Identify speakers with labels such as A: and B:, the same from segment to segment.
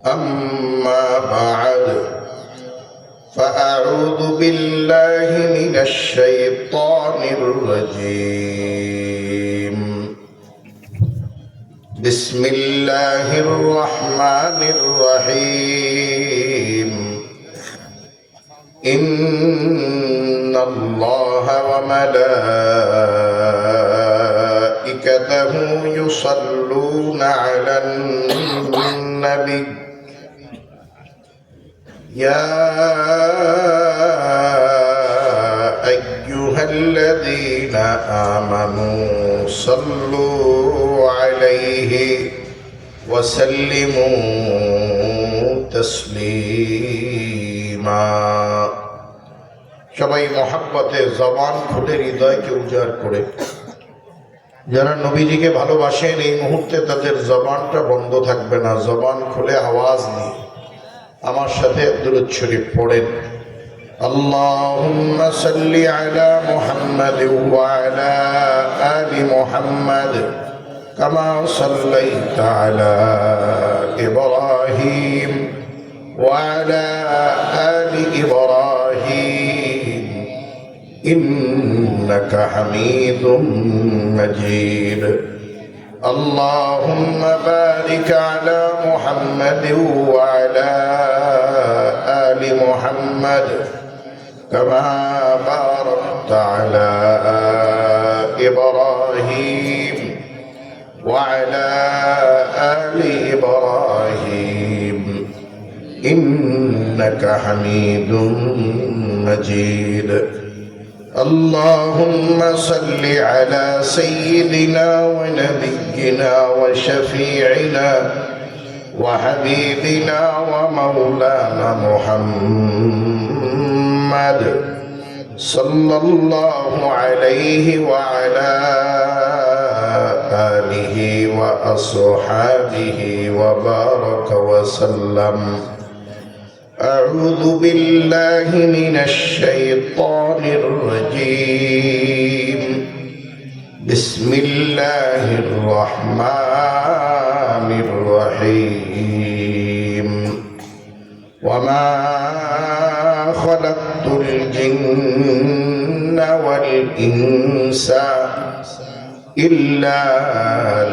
A: أما بعد فأعوذ بالله من الشيطان الرجيم. بسم الله الرحمن الرحيم. إن الله وملائكته يصلون على النبي يا أيها الذين آمنوا صلوا عليه وسلموا تسليما. সবাই মহব্বতে জবান খুলে হৃদয়কে উজাড় করে যারা নবীজিকে ভালোবাসেন এই মুহূর্তে তাদের জবানটা বন্ধ থাকবে না, জবান খুলে আওয়াজ নিয়ে আমার সাথে দুরূদ শরীফ পড়েন। আল্লাহুম্মা সাল্লি আলা মুহাম্মাদ ওয়া আলা আলি মুহাম্মাদ কামা সাল্লাইতা আলা ইব্রাহিম ওয়া আলা আলি ইব্রাহিম ইন্নাকা হামিদুম মাজিদ। اللهم بارك على محمد وعلى آل محمد كما باركت على إبراهيم وعلى آل إبراهيم إنك حميد مجيد. اللهم صل على سيدنا ونبينا وشفيعنا وحبيبنا ومولانا محمد صلى الله عليه وعلى آله وأصحابه وبارك وسلم. أعوذ بالله من الشيطان الرجيم. بسم الله الرحمن الرحيم. وما خلقت الجن والإنس إلا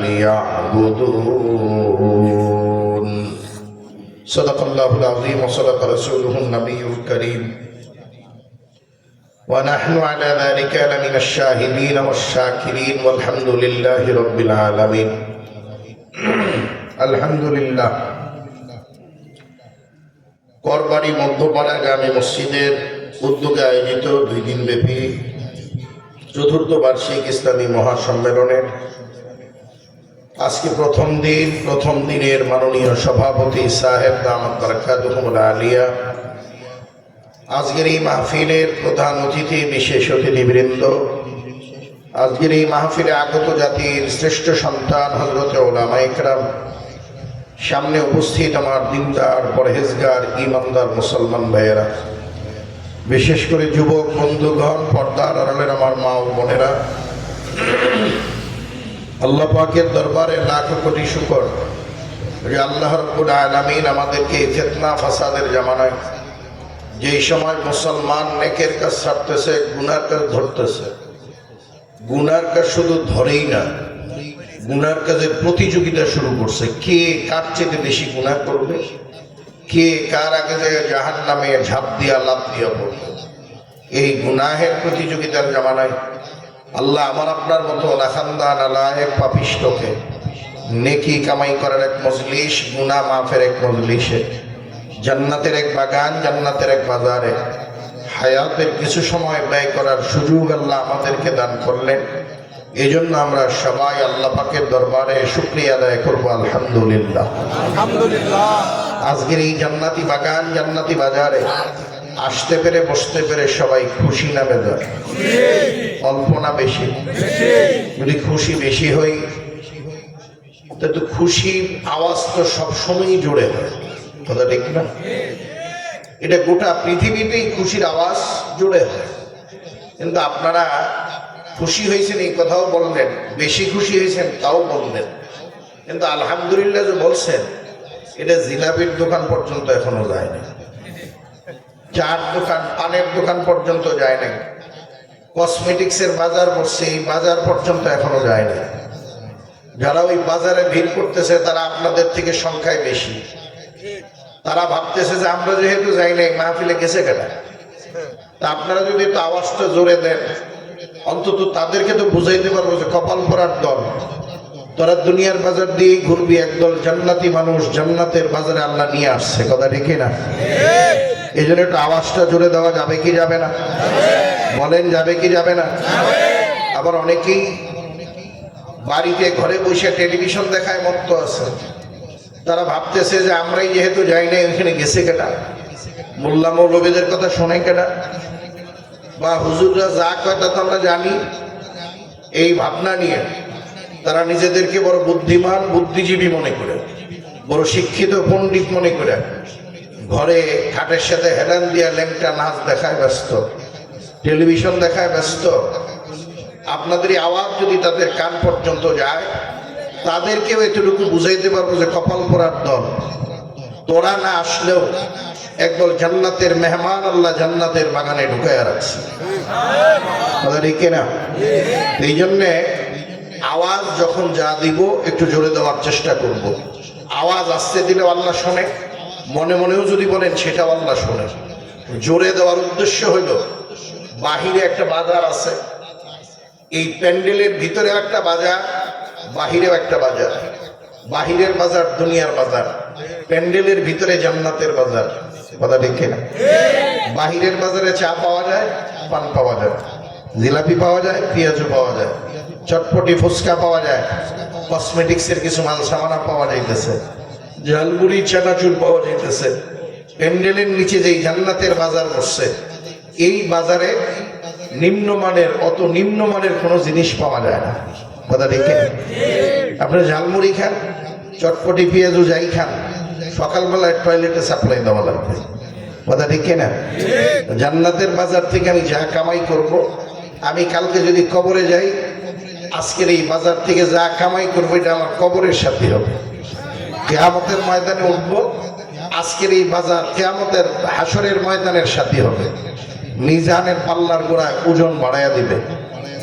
A: ليعبدون. صدق الله العظيم وصدق رسوله النبي الكريم ونحن على ذلك لمن الشاهدين والشاكرين والحمد لله رب العالمين. الحمد لله. করবাড়ি মধ্যপাড়া গ্রামে মসজিদের উদ্যোগে আয়োজিত 2 দিনব্যাপী চতুর্থ বার্ষিক ইসলামী মহাসম্মেলনের আজকে প্রথম দিনের মাননীয় সভাপতি সাহেব দামাত বারাকাতুহুল আলিয়া, আজকের এই মাহফিলের প্রধান অতিথি, বিশেষ অতিথিবৃন্দ, আজকের এই মাহফিলে আগত জাতির শ্রেষ্ঠ সন্তান হযরতে উলামা ইকরাম, সামনে উপস্থিত আমার দিনদার পরহেজগার ঈমানদার মুসলমান ভাইয়েরা, বিশেষ করে যুবক বন্ধুগণ, পর্দার আড়ালের আমার মা ও বোনেরা, আল্লাহ পাকের দরবারে লাখ কোটি শুকর যে আল্লাহ রাব্বুল আলামিন আমাদেরকে ফিতনা ফাসাদের জামানায় যেই সময় মুসলমান নেকের কাজ ছাড়তেছে, গুনার কাজ ধরতেছে, গুনার কাজ শুধু ধরেই না, গুনার কাজের প্রতিযোগিতা শুরু করছে, কে কার চেয়ে বেশি গুনাহ করবে, কে কার আগে জাহান্নামে ঝাঁপ দিয়া লাফ দিয়া পড়বে। এই গুনাহের প্রতিযোগিতার জামানায় আল্লাহ আমার আপনার মতো লাখান্দা নালায়েক পাপিষ্ঠকে নেকি কামাই করার এক মজলিস, গুনাহ মাফের এক মজলিসে, জান্নাতের এক বাগান, জান্নাতের এক বাজারে হায়াতের কিছু সময় ব্যয় করার সুযোগ আল্লাহ আমাদেরকে দান করলেন। এই জন্য আমরা সবাই আল্লাহ পাকের দরবারে শুকরিয়া আদায় করব। আলহামদুলিল্লাহ। আজকের এই জান্নাতি বাগান, জান্নাতি বাজারে আসতে পেরে, বসতে পেরে সবাই খুশি না বেজার? অল্প না বেশি? যদি খুশি বেশি হই তো খুশির আওয়াজ তো সবসময়ই জোরে হয়, কথা ঠিক না? এটা গোটা পৃথিবীতেই খুশির আওয়াজ জোরে হয়, কিন্তু আপনারা খুশি হয়েছেন এই কথাও বললেন, বেশি খুশি হয়েছেন তাও বললেন, কিন্তু আলহামদুলিল্লাহ যে বলছেন এটা জিলাপির দোকান পর্যন্ত এখনো যায়নি, চার দোকান পানের দোকান পর্যন্ত যায় নাই, কসমেটিক্সের বাজার বসছে এই বাজার পর্যন্ত এখনো যায়নি। যারা ওই বাজারে ভিড় করতেছে তারা আপনাদের থেকে সংখ্যায় বেশি। তারা ভাবতেছে যে আমরা যেহেতু যাই নাই মাহফিলে গেছে কেনা। তা আপনারা যদি একটু আওয়াজটা জোরে দেন অন্তত তাদেরকে তো বুঝাইতে পারবো যে কপাল পরার দল, তোরা দুনিয়ার বাজার দিয়েই ঘুরবি, একদল জান্নাতি মানুষ জান্নাতের বাজারে আল্লাহ নিয়ে আসছে, কথা ঠিক না? এই জন্য একটু আওয়াজটা জোরে দেওয়া যাবে কি যাবে না? বলেন যাবে কি যাবে না? আবার অনেকেই বাড়িতে ঘরে বসে টেলিভিশন দেখায় মত্ত আছে। তারা ভাবতেছে যে আমরাই যেহেতু যাই নাই ওইখানে গেছে কেটা, মোল্লা মৌলবীদের কথা শোনে কেটা, বা হুজুররা যা কয় তা তো আমরা জানি। এই ভাবনা নিয়ে তারা নিজেদেরকে বড় বুদ্ধিমান বুদ্ধিজীবী মনে করে, বড় শিক্ষিত পণ্ডিত মনে করে ঘরে খাটের সাথে হেলান দিয়া ল্যাংটা নাচ দেখায় ব্যস্ত, টেলিভিশন দেখায় ব্যস্ত। আপনাদের এই আওয়াজ যদি তাদের কান পর্যন্ত যায় তাদেরকেও এতটুকু বুঝাইতে পারবো যে কপাল পরার দল, তোরা না আসলেও একদল জান্নাতের মেহমান আল্লাহ জান্নাতের বাগানে ঢুকাইয়া রাখছে, ঠিক না? এই জন্যে আওয়াজ যখন যা দিব একটু জোরে দেওয়ার চেষ্টা করব। আওয়াজ আসতে দিলেও আল্লাহ শোনে, মনে মনেও যদি বলেন সেটাও আল্লাহ শোনে। জোরে দেওয়ার উদ্দেশ্য হইল বাহিরে একটা বাজার আছে, এই প্যান্ডেলের ভিতরেও একটা বাজার, বাহিরেও একটা বাজার। বাহিরের বাজার দুনিয়ার বাজার, প্যান্ডেলের ভিতরে জান্নাতের বাজার, কথা ঠিক না? বাহিরের বাজারে চা পাওয়া যায়, পান পাওয়া যায়, জিলাপি পাওয়া যায়, পেঁয়াজু পাওয়া যায়, চটপটি ফুচকা পাওয়া যায়, কসমেটিক্সের কিছু মাল সামানা পাওয়া যাইতেছে, ঝালমুড়ি চানাচুর পাওয়া যাইতেছে। প্যান্ডেলের নিচে যেই জান্নাতের বাজার বসছে এই বাজারে নিম্নমানের অত নিম্নমানের কোনো জিনিস পাওয়া যায় না, কথা দেখে। আপনি ঝালমুড়ি খান, চটপটি পেঁয়াজু যাই খান, সকালবেলায় টয়লেটে সাপ্লাই দেওয়া লাগবে, কথা দেখে না? জান্নাতের বাজার থেকে আমি যা কামাই করব, আমি কালকে যদি কবরে যাই আজকের এই বাজার থেকে যা কামাই করবো এটা আমার কবরের সাথে হবে। কিয়ামতের ময়দানে উঠবো, আজকের এই বাজার কিয়ামতের হাসরের ময়দানের সাথে হবে। মিজানের পাল্লার গোড়ায় ওজন বাড়াইয়া দিবে।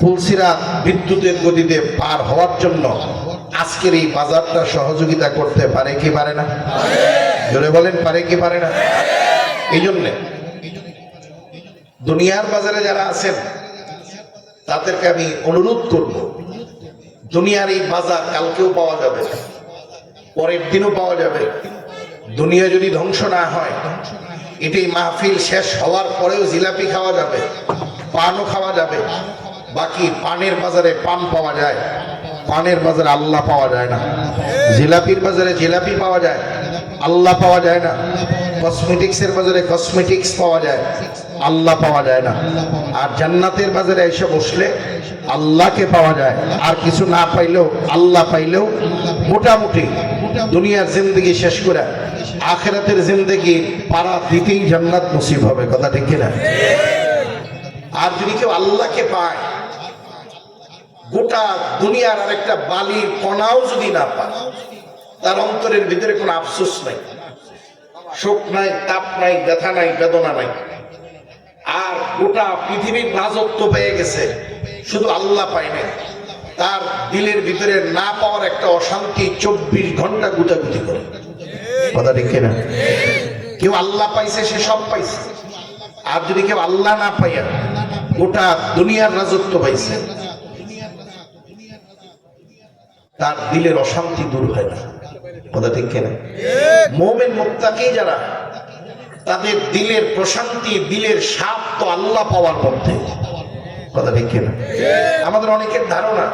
A: ফুলসিরাত বিদ্যুতের গতিতে পার হওয়ার জন্য আজকের এই বাজারটা সহযোগিতা করতে পারে কি পারে না? জোরে বলেন পারে কি পারে না? এই জন্যে দুনিয়ার বাজারে যারা আছেন তাদেরকে আমি অনুরোধ করব, দুনিয়ার এই বাজার কালকেও পাওয়া যাবে, পরের দিনও পাওয়া যাবে। দুনিয়া যদি ধ্বংস না হয়, এটাই মাহফিল শেষ হওয়ার পরেও জিলাপি খাওয়া যাবে, পানও খাওয়া যাবে। বাকি পানের বাজারে পান পাওয়া যায়, পানের বাজারে আল্লাহ পাওয়া যায় না। জিলাপির বাজারে জিলাপি পাওয়া যায়, আল্লাহ পাওয়া যায় না। কসমেটিক্সের বাজারে কসমেটিক্স পাওয়া যায়, আল্লাহ পাওয়া যায় না। আর জান্নাতের বাজারে এসে বসলে আল্লাহকে পাওয়া যায়। আর কিছু না পাইলেও আল্লাহ পাইলেও মোটামুটি দুনিয়ার জিন্দগি শেষ করে আখিরাতের জিন্দগি পাড়া দিতেই জান্নাত নসিব হবে, কথা ঠিক কিনা? আর যদি কেউ আল্লাহকে পায়, গোটা দুনিয়ার আর একটা বালির কণাও যদি না পায়, তার অন্তরের ভিতরে কোনো আফসোস নাই, শোক নাই, তাপ নাই, ব্যথা নাই, বেদনা নাই। আর গোটা পৃথিবীর রাজত্ব পেয়ে গেছে, শুধু আল্লাহ পায় নাই। তার দিলের ভিতরে না পাওয়ার একটা অশান্তি 24 ঘন্টা গুটাগুটি করে, কথা ঠিক কিনা? কেউ আল্লাহ পাইছে সে সব পাইছে। আর যদি কেউ আল্লাহ না পাইয়া গোটা দুনিয়ার রাজত্ব পাইছে, তার দিলের অশান্তি দূর হয় না, কথা ঠিক কিনা? মুমিন মুত্তাকি যারা, তাদের দিলের প্রশান্তি, দিলের স্বাদ তো আল্লাহ পাওয়ার মধ্যে, কথা ঠিক কিনা? আমাদের অনেকের ধারণা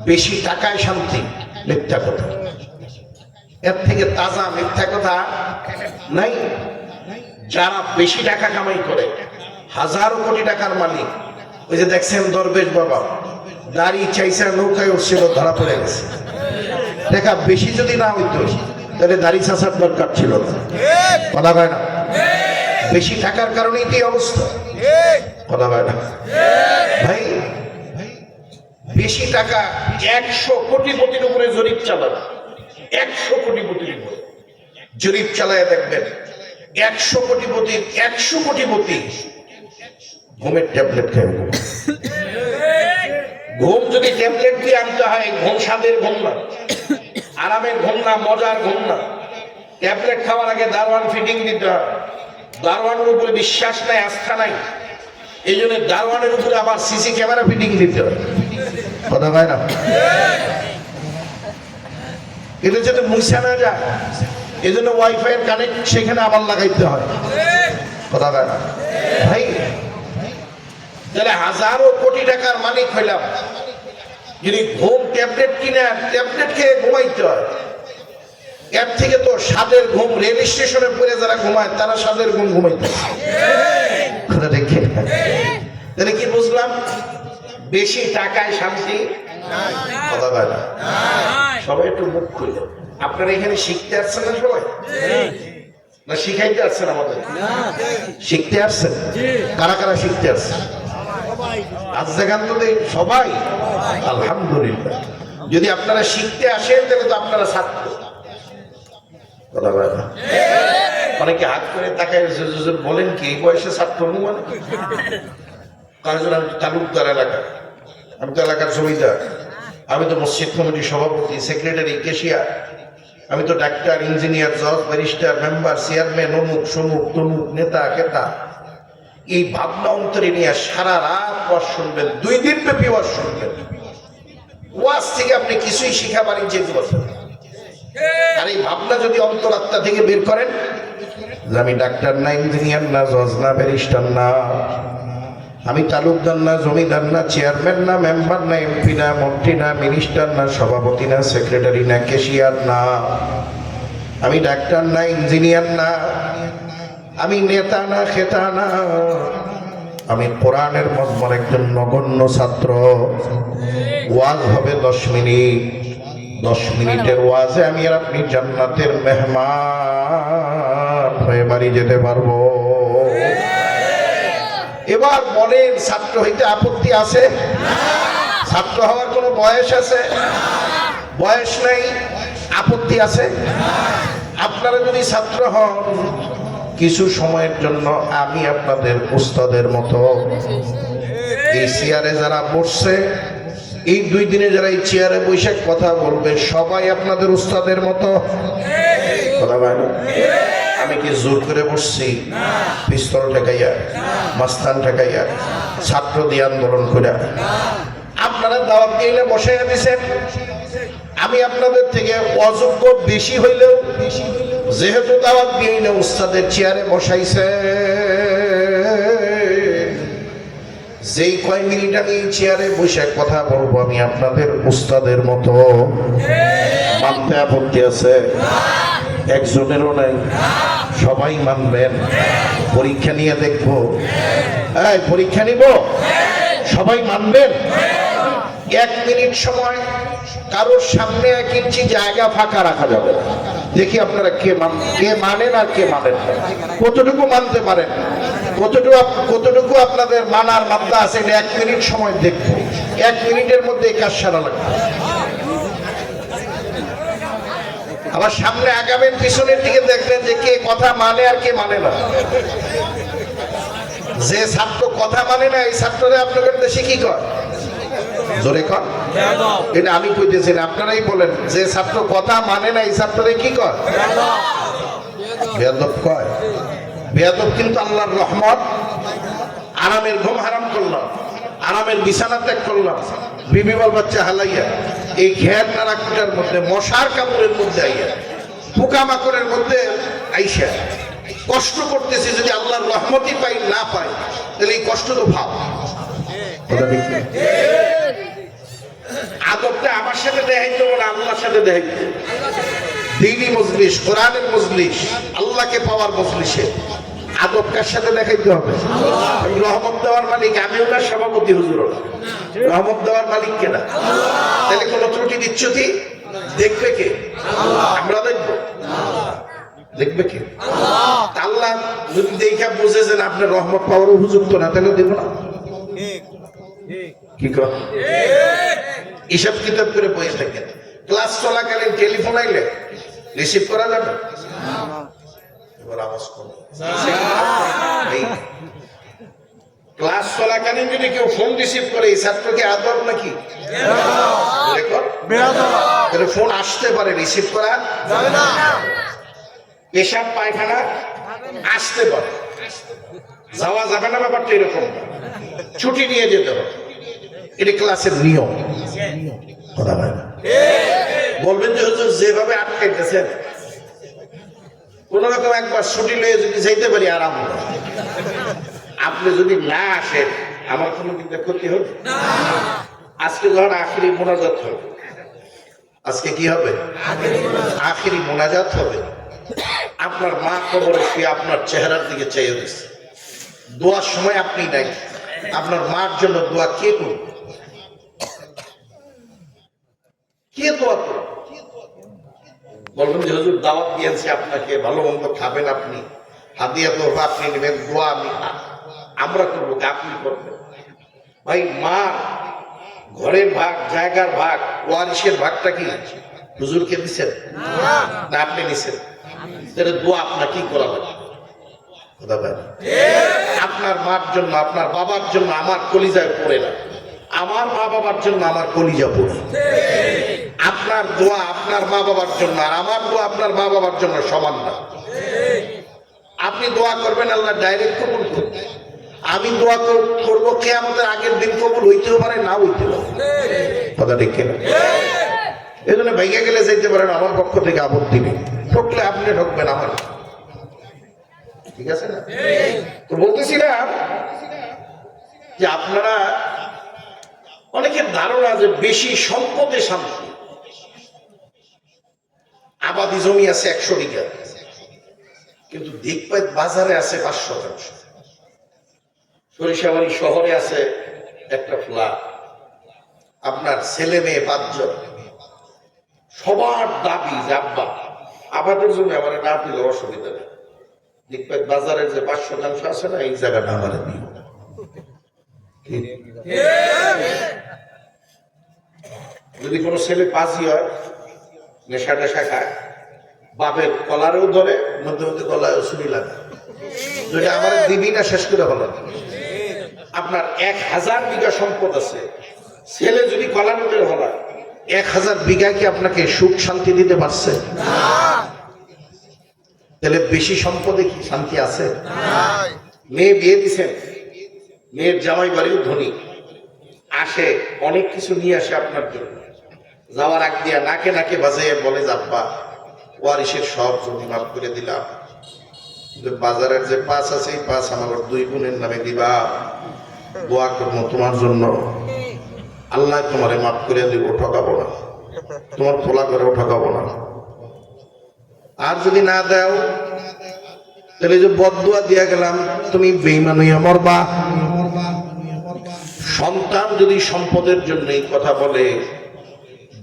A: বেশি টাকায় শান্তি, মিথ্যা কথা। এর থেকে তাজা মিথ্যা কথা নাই। যারা বেশি টাকা কামাই করে, হাজারো কোটি টাকার মালিক, ওই যে দেখছেন দরবেশ বাবা দাড়ি চাইছে, নৌকায় উঠছিল, ধরা পড়ে গেছে। দেখা বেশি যদি না হইতো তাহলে দাড়ি চাষার দরকার ছিল না, কথা হয় না? বেশি টাকার কারণেই কি অবস্থা, কথা হয় না? ভাই বেশি টাকা 100 কোটিপতির উপরে জরিপ চালানো, 100 কোটিপতির উপরে জরিপ চালায় দেখবেন 100 কোটিপতির 100 কোটিপতি ঘুমের ট্যাবলেট খেয়ে ঘুম যদি ট্যাবলেট দিয়ে আনতে হয়, ঘুম স্বাদের ঘুম না, আরামের ঘুম না, মজার ঘুম না। ট্যাবলেট খাওয়ার আগে দারোয়ান ফিটিং দিতে হয়। দারোয়ানের উপরে বিশ্বাস নাই, আস্থা নাই, এই জন্য দারোয়ানের উপরে আবার সিসি ক্যামেরা ফিটিং দিতে হয়। কথা হয় না? এটা যাতে মুছা না যায়, এই জন্য ওয়াইফাই এর কানেক্ট সেখানে আবার লাগাইতে হয়। কথা হয় না ভাই? তাহলে হাজারো কোটি টাকার মালিক হইলাম, যদি ঘুম ট্যাবলেট কিনে ট্যাবলেট খেয়ে ঘুমাইতে হয়, এর থেকে তো স্বাদের ঘুম রেল স্টেশনে পড়ে যারা ঘুমায় তারা স্বাদের ঘুম ঘুমাইতে দেখে। তাহলে কি বুঝলাম? বেশি টাকায় শান্তি কথা বলে না। সবাই একটু মুখ খুলে। আপনারা এখানে শিখতে আসছেন না সবাই? না শিখাইতে আসছেন? আমাদের শিখতে আসছেন? কারা কারা শিখতে আসছেন? আজ দেখান তো সবাই। আলহামদুলিল্লাহ। যদি আপনারা শিখতে আসেন তাহলে তো আপনারা ছাত্র। অনেকে হাত করে তাকায় বলেন কি এই বয়সে ছাত্র অনুমান? কারণ আমি তালুকদার এলাকা, আমি তো এলাকার জমিদার, আমি তো মসজিদ কমিটির সভাপতি, সেক্রেটারি, ক্যাশিয়ার, আমি তো ডাক্তার, ইঞ্জিনিয়ার, জজ, ব্যারিস্টার, মেম্বার, চেয়ারম্যান, অমুক সমুক তমুক, নেতা কেতা। এই ভাবনা অন্তরে নিয়ে সারা রাত ওয়াজ শুনবেন, 2 দিন ব্যাপী ওয়াজ শুনবেন। ওয়াজ থেকে আপনি কিছুই শিখা পারেন যেতে পারবেন। আর এই ভাবনা যদি অন্তরাত্মা থেকে বের করেন, আমি ডাক্তার না, ইঞ্জিনিয়ার না, জজ না, ব্যারিস্টার না, আমি তালুকদার না, জমিদার না, চেয়ারম্যান না, মেম্বার না, এমপি না, মন্ত্রী না, মিনিস্টার না, সভাপতি না, সেক্রেটারি না, ক্যাশিয়ার না, আমি ডাক্তার না, ইঞ্জিনিয়ার না, আমি নেতা না, খেতা না, আমি কোরআনের মজমার একজন নগণ্য ছাত্র। ওয়াজ হবে 10 মিনিট, 10 মিনিটের ওয়াজে আমি আর আপনি জান্নাতের মেহমান হয়ে বাড়ি যেতে পারবো। এবার বলেন, ছাত্র হইতে আপত্তি আছে? ছাত্র হওয়ার কোনো বয়স আছে? বয়স নাই, আপত্তি আছে? আপনারা যদি ছাত্র হন, কিছু সময়ের জন্য আমি আপনাদের উস্তাদের মতো এই চেয়ারে যারা বসছে, এই 2 দিনে যারা এই চেয়ারে বসে কথা বলবে, সবাই আপনাদের উস্তাদের মতো। কথা বলেন। আমি কি জোর করে বসছি? পিস্তল ঠেকাইয়া, মাস্তান ঠেকাইয়া, ছাত্র দিয়ে আন্দোলন করে আপনারা দাওয়াত দিয়ে বসাইয়া দিচ্ছেন। আমি আপনাদের থেকে অযোগ্য বেশি হইলেও যেহেতু দাওয়াত দিয়ে না উস্তাদের চেয়ারে বসাইছে, যেই কয় মিনিট আমি চেয়ারে বসে কথা বলবো, আমি আপনাদের উস্তাদের মতো। মানতে আপত্তি আছে? একজনেরও নাই, সবাই মানবেন। পরীক্ষা নিয়ে দেখবো, পরীক্ষা নিব, সবাই মানবেন। 1 মিনিট সময় কারোর সামনে 1 ইঞ্চি জায়গা ফাঁকা রাখা যাবে। দেখি আপনারা কে মানেন আর কে মানেন না, কতটুকু মানতে পারেন, কতটুকু আপনাদের মানার মাত্রা আছে। 1 মিনিট সময় দেখবো। 1 মিনিটের মধ্যে এই কাজ সারা লাগবে। আবার সামনে আগাবেন, পিছনের দিকে দেখবেন যে কে কথা মানে আর কে মানে না। যে ছাত্র কথা মানে না, এই ছাত্ররা আপনাদের দেশে কি কয়? জোরে কর। এটা আমি কইতেছি না, আপনারাই বলেন। যে ছাত্র কথা মানে না, এই ছাত্ররা কি কয়? বেয়াদব কয়। বেয়াদব কিন্তু আল্লাহর রহমত। আরামের ঘুম হারাম করলাম, আরামের বিছানা ত্যাগ করলাম, বিবি বাল বাচ্চা হালাইয়া এই ঘের নারাকুটার মধ্যে, মশার কাপড়ের মধ্যে আইয়া, পোকামাকড়ের মধ্যে আইসা কষ্ট করতেছি। যদি আল্লাহর রহমতই পাই না পাই, তাহলে এই কষ্ট তো ভাব। আদবটা আমার সাথে দেখাইতে হবে না, আল্লাহর সাথে দেখাইতে। দ্বীনি মজলিস, কোরআনের মজলিস, আল্লাহকে পাওয়ার মজলিসে আদব কার সাথে দেখাইতে হবে? রহমত দেওয়ার মালিক আমি, ওনার সভাপতি হুজুর। রহমত দেওয়ার মালিক কেনা? তাহলে কোন ত্রুটি বিচ্যুতি দেখবে কে? আমরা দেখবো? দেখবে কে? আল্লাহ যদি দেখা বুঝেছেন আপনার রহমত পাওয়ার উপযুক্ত না, তাহলে দেব না। কি কর? হিসাব কিতাব করে বসে থাকেন। ক্লাস চলাকালীন টেলিফোন আইলে রিসিভ করা যাবে? এবার আওয়াজ কমে। ক্লাস চলাকালীন যদি কেউ ফোন রিসিভ করে এই ছাত্রকে আদর নাকি? ফোন আসতে পারে, রিসিভ করা যাবে না। পেশাব পায়খানা আসতে পারে, যাওয়া যাবে না, ব্যাপারটা এরকম। ছুটি নিয়ে যেতে হবে, এটা ক্লাসের নিয়ম। কথা হয় না। বলবেন যে হুজুর যেভাবে আটকাইতেছেন, কোন রকম একবার ছুটি নিয়ে যদি যাইতে পারি আরাম হবে। আপনি যদি না আসেন আমার কোনো কিন্তু ক্ষতি হবে না। আজকে যখন আখিরি মোনাজাত হবে, আজকে কি হবে? আখিরি মোনাজাত হবে। আপনার মা কবরে শুয়ে আপনার চেহারার দিকে চেয়ে দিচ্ছে, দোয়ার সময় আপনি নাই, আপনার মার জন্য দোয়া কে করবে? কে দোয়া করবে? বলবেন যে হুজুর দাওয়াত দিয়েছে আপনাকে, ভালো মন্দ খাবেন আপনি, হাদিয়া তো আপনি নেবেন, দোয়া আমরা করবো, আপনি করবেন। ভাই মা ঘরের ভাগ, জায়গার ভাগ, ওয়ারিশের ভাগটা কি হুজুরকে দিচ্ছেন না আপনি নিছেন? তাহলে দোয়া আপনার কি করা লাগে? আপনার মার জন্য, আপনার বাবার জন্য আমার কলিজায় পড়ে না, আমার মা বাবার জন্য আমার কলিজা পড়ে। আপনার দোয়া আপনার মা বাবার জন্য, আর আমার দোয়া আপনার মা বাবার জন্য সমান না। আপনি দোয়া করবেন আল্লাহ ডাইরেক্ট কবুল করবেন, আমি দোয়া করবো কিয়ামতের আগের দিন কবুল হইতেও পারে, না হইতে পারে। কথা ঠিক কিনা? এই জন্য ভেঙে গেলে যেতে পারেন, আমার পক্ষ থেকে আপত্তি নেই। ঠকলে আপনি ঠকবেন, আমার ঠিক আছে না? তো বলতেছিলাম যে আপনারা অনেকের ধারণা যে বেশি সম্পদে শান্তি। আবাদি জমি আছে 100 বিঘা, কিন্তু দিকপাত বাজারে আছে 5 শতাংশ। সরিষাবাড়ি শহরে আছে একটা ফ্ল্যাট, আপনার ছেলে মেয়ে 5 জন, সবার দাবি যে আব্বা আবাদের জমি আমার না দিলে অসুবিধা নেই, দিকপাত বাজারের যে 5 শতাংশ আছে না, এই জায়গাটা আমার দিও। যদি কোনো ছেলে পাঁচই হয়, নেশা টেশা খায়, বাপের কলারেও ধরে, মধ্যে মধ্যে গলায়ও ছুরি লাগে, যদি আমার দিবি না শেষ করে হলো। আপনার 1000 বিঘা সম্পদ আছে, ছেলে যদি কলারে ধরে হলো, 1000 বিঘা কি আপনাকে সুখ শান্তি দিতে পারছে? তাহলে বেশি সম্পদে কি শান্তি আছে? মেয়ে বিয়ে দিছেন, মেয়ের জামাই বাড়িও ধনী, আসে অনেক কিছু নিয়ে আসে আপনার জন্য, যাওয়ার আগ দিয়া নাকে নাকে বাজাইয়ে বলে যাব্বা ওয়ারিশের সব জমি মাফ করে দিলাম, কিন্তু বাজারের যে 5 আছে এই 5 আমার 2 বোনের নামে দিবা, দোয়া করবো তোমার জন্য, আল্লাহ তোমারে মাফ করে দিব, ঠকাবো না, তোমার পোলা করেও ঠকাবো না। আর যদি না দাও তাহলে যে বদদুয়া দিয়া গেলাম, তুমি বেঈমান হইয়া মরবা। সন্তান যদি সম্পদের জন্য এই কথা বলে,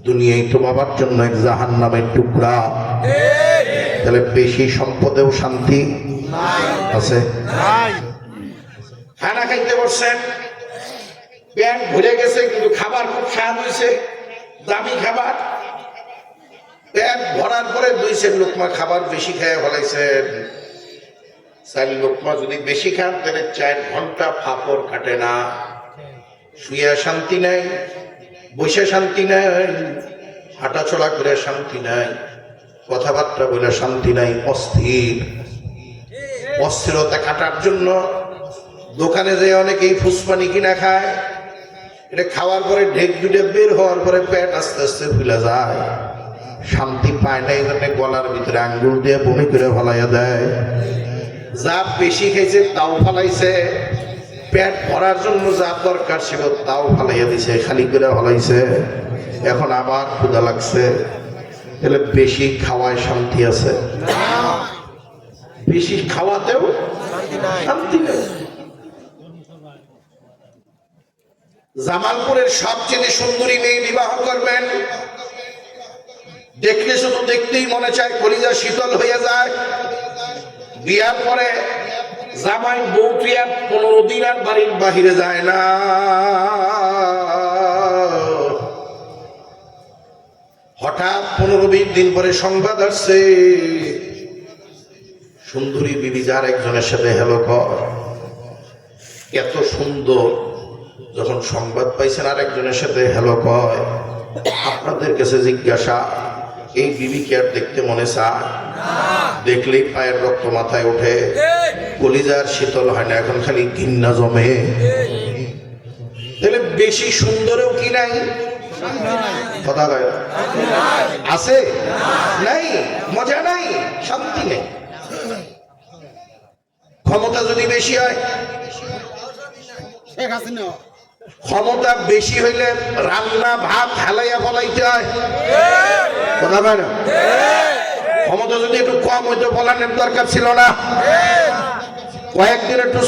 A: দুনিয়ায় তো বাবার জন্য এক জাহান্নামের টুকরা। তাহলে বেশি সম্পদেও শান্তি আছে? খানা খাইতে বসছেন, পেট ভরে গেছে, কিন্তু খাবার খুব স্বাদ হয়েছে, দামি খাবার, পেট ভরার পরে 2 লোকমা খাবার বেশি খেয়ে ফেলাইছেন। 4 লোকমা যদি বেশি খান তাহলে 4 ঘন্টা ফাপড় কাটে না, শুয়ে শান্তি নাই, বসে শান্তি নাই, হাঁটাচলা করে শান্তি নাই, কথাবার্তা বলে শান্তি নাই, অস্থির। অস্থিরতা কাটার জন্য দোকানে যে অনেকেই ফুসপানি কিনা খায়, এটা খাওয়ার পরে ঢেক দুটে বের হওয়ার পরে পেট আস্তে আস্তে ফুলে যায়, শান্তি পায় না, এই জন্য গলার ভিতরে আঙ্গুল দিয়ে বমি করে ফলাইয়া দেয়। যা বেশি খেয়েছে তাও ফালাইছে, পেট ভরার জন্য যা দরকার ছিল তাও ফালাইয়া দিছে, খালি করে ফলাইছে, এখন আবার ক্ষুধা লাগছে। তাহলে বেশি খাওয়ায় শান্তি আছে? বেশি খাওয়াতেও শান্তি নেই। জামালপুরের সবচেয়ে সুন্দরী মেয়ে বিবাহ করবেন, দেখলে শুধু দেখতেই মনে চায়, কলিজা শীতল হয়ে যায়। বিয়ার পরে জামাই বউটি আর 15 দিন আর বাড়ির বাহিরে যায় না। হঠাৎ 15-20 দিন পরে সংবাদ আসছে সুন্দরী বিবি যার একজনের সাথে হ্যালো কর, এত সুন্দর যখন সংবাদ পাইছেন আর একজনের সাথে হ্যালো কয়, আপনাদের কাছে জিজ্ঞাসা, এই বিবিকে আর দেখতে মনে চায়? দেখলেই পায়ের রক্ত মাথায় ওঠে, কলিজার শীতল হয় না, এখন খালি ঘৃণা জমে। তাহলে বেশি সুন্দরেও কি নাই? কথা কয় আছে? নাই, মজা নাই, শান্তি নেই। ক্ষমতা যদি বেশি হয়, ক্ষমতা বেশি হইলে রান্না ভাত হালাইয়া ফলাইতে হয়। কথা কয় না? ক্ষমতা যদি একটু কম হইতো ফলানোর দরকার ছিল না। কয়েকদিন একটু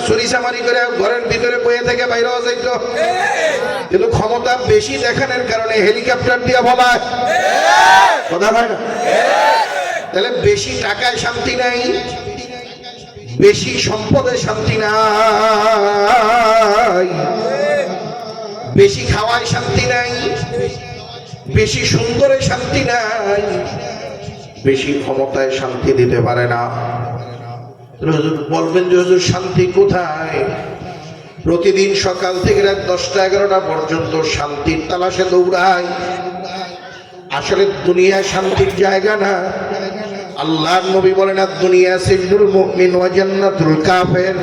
A: সরিষামারি করে ঘরের ভিতরে বয়ে থেকে বাইরে যাইত, কিন্তু ক্ষমতা বেশি দেখানোর কারণে হেলিকপ্টার দিয়ে ফলায়। কথা কয় না? তাহলে বেশি টাকায় শান্তি নাই, বেশি সম্পদে শান্তি নাই, বেশি খাওয়ায় শান্তি নাই, বেশি সুন্দরে শান্তি নাই, বেশি ক্ষমতায় শান্তি দিতে পারে না। হুজুর বলবেন যে হুজুর শান্তি কোথায়? প্রতিদিন সকাল থেকে রাত 10টা-11টা পর্যন্ত শান্তির তালাশে দৌড়ায়। আসলে দুনিয়া শান্তির জায়গা না। আল্লাহর নবী বলেন, দুনিয়া সিজনুল মুমিন ওয়া জান্নাতুল কাফির।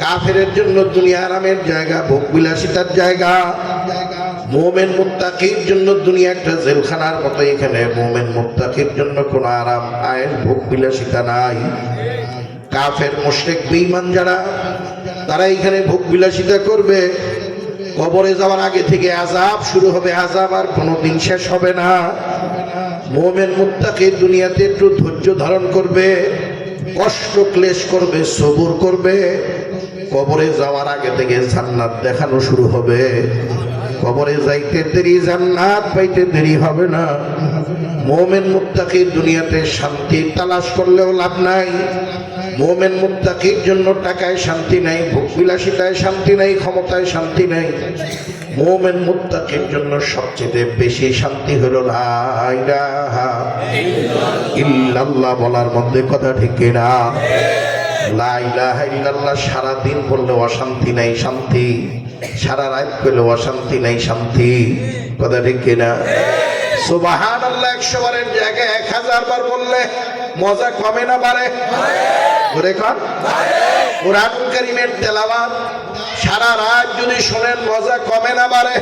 A: কাফেরের জন্য দুনিয়া আরামের জায়গা, ভোগ বিলাসিতার জায়গা। মুমিন মুত্তাকির জন্য দুনিয়া একটা জেলখানার মতো। এখানে মুমিন মুত্তাকির জন্য কোনো আরাম আয়ের ভোগ বিলাসিতা নাই। কাফের মুশরিক বেঈমান যারা, তারা এখানে ভোগ বিলাসিতা করবে। কবরে যাওয়ার আগে থেকে আযাব শুরু হবে, আযাব আর কোনোদিন শেষ হবে না। মুমিন মুত্তাকি দুনিয়াতে একটু ধৈর্য ধারণ করবে, কষ্ট ক্লেশ করবে, সবুর করবে। কবরে যাওয়ার আগে থেকে জান্নাত দেখানো শুরু হবে। কবরে যাইতে দেরি, জান্নাত পাইতে দেরি হবে না। মুমিন মুত্তাকি দুনিয়াতে শান্তি তালাশ করলেও লাভ নাই। মুমিন মুত্তাকির জন্য টাকায় শান্তি নাই, ভোগ বিলাসিতায় শান্তি নাই, ক্ষমতায় শান্তি নাই। মুমিন মুত্তাকির জন্য সবচেয়ে বেশি শান্তি হলো লা ইলাহা ইল্লাল্লাহ বলার মধ্যে। কথা ঠিক কিনা? লা ইলাহা ইল্লাল্লাহ সারা দিন পড়লেও অশান্তি নাই, শান্তি। সারা রাত পড়লেও অশান্তি নাই, শান্তি। কথা ঠিক কিনা? সুবহানাল্লাহ 100 বারের জায়গায় 1000 বার বললে মজা কমে না বাড়ে? ঘুরে কর। কুরআনুল কারীমের তেলাওয়াত সারা রাত যদি শোনেন মজা কমে না বাড়ে?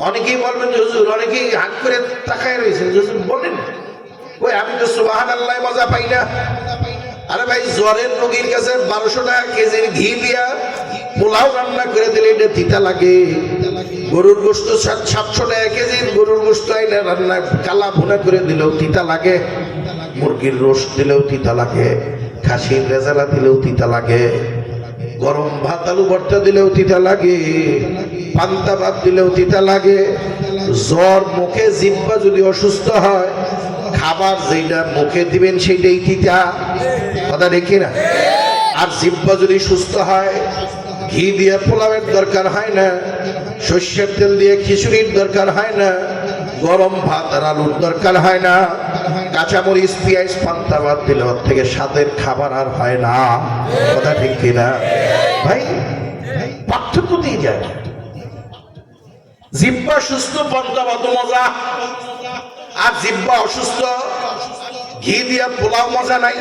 A: অনেকেই বলবেন যে হুজুর, অনেকেই হাত করে তাকায় রয়েছেন, হুজুর বলেন ওই আমি তো সুবহানাল্লাহ মজা পাই না। আরে ভাই, জ্বরের রোগীর কাছে 1200 টাকা কেজির ঘি দিয়া পোলাও রান্না করে দিলে এটা তিতা লাগে। গরুর গোশত 700 টাকা কেজির গরুর গোশত আইনা রান্না কালা ভুনা করে দিলেও তিতা লাগে। মুরগির রোস্ট দিলেও তিতা লাগে, খাসির রেজালা দিলেও তিতা লাগে, গরম ভাত আলু ভর্তা দিলেও তিতা লাগে, পান্তা ভাত দিলেও তিতা লাগে। জ্বর মুখে, জিহ্বা যদি অসুস্থ হয়, খাবার যেটা মুখে দিবেন সেইটাই তিতা। কথা দেখি না? আর জিহ্বা যদি সুস্থ হয়, ঘি দিয়ে পোলাওয়ের দরকার হয় না, সর্ষের তেল দিয়ে খিচুড়ির দরকার হয় না, গরম ভাত আর আলুর দরকার হয় না, কাঁচামরিচ পেঁয়াজ পান্তা ভাত দিলে ওর থেকে স্বাদের খাবার আর হয় না। কথা ঠিক কিনা ভাই? পার্থক্য দিয়ে যায়। জিহ্বা সুস্থ পান্তা ভাত মজা, আর জিহ্বা অসুস্থ ঘি দিয়া পোলাও মজা নাই।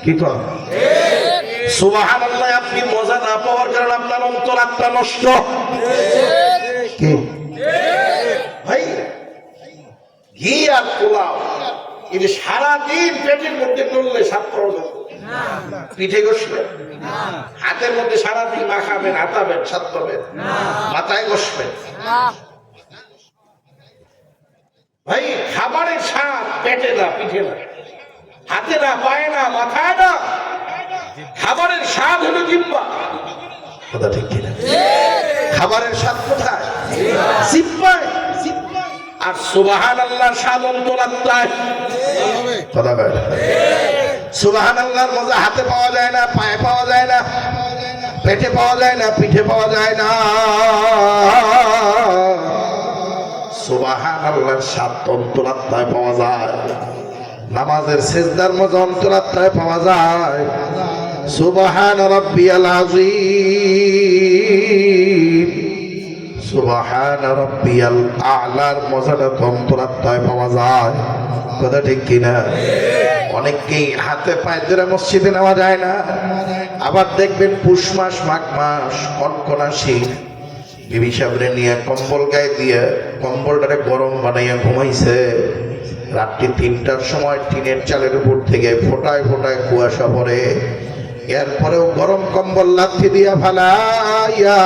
A: কি কর? সুবহানাল্লাহ, আপনি মজা না পাওয়ার কারণে আপনার অন্তরাত্মা নষ্ট। কি ভাই? ঘি আর পোলাও এটা সারাদিন পেটের মধ্যে করলে স্বাদ পাওয়া যাবে। পিঠে ঘষবেন, হাতের মধ্যে সারাদিন মাখাবেন, হাতাবেন, স্বাদ পাবেন, মাথায় ঘষবেন। ভাই, খাবারের স্বাদ পেটে না, পিঠে না, হাতে না, পায়ে না, মাথায় না। খাবারের স্বাদ হলো জিহ্বা। কথা ঠিক কিনা? খাবারের স্বাদ কোথায়? জিহ্বায়। আর সুবহানাল্লাহর স্বাদ অন্তরাত্মায়। কথা বলে সুবহানাল্লাহর মজা হাতে পাওয়া যায় না, পায়ে পাওয়া যায় না, পেটে পাওয়া যায় না, পিঠে পাওয়া যায় না। সুবহানাল্লাহর স্বাদ অন্তরাত্মায় পাওয়া যায়। নামাজের সেজদার মজা অন্তরাত্মায় পাওয়া যায়। সুবহান রাব্বিয়াল আযীম, সুবহান রাব্বিয়াল আ'লার মজাটা অন্তরাত্মায় পাওয়া যায়। কথা ঠিক কিনা? অনেককেই হাতে পায়ে ধরে মসজিদে নেওয়া যায় না। আবার দেখবেন পুষ মাস মাঘ মাস কনকনা শীত, বিবি সাহেবরে নিয়ে কম্বল গায়ে দিয়ে কম্বলটারে গরম বানাইয়া ঘুমাইছে। রাত্রি ৩টার সময় টিনের চালের উপর থেকে ফোটায় ফোটায় কুয়াশা পড়ে, এরপরেও গরম কম্বল লাথি দিয়া ফালাইয়া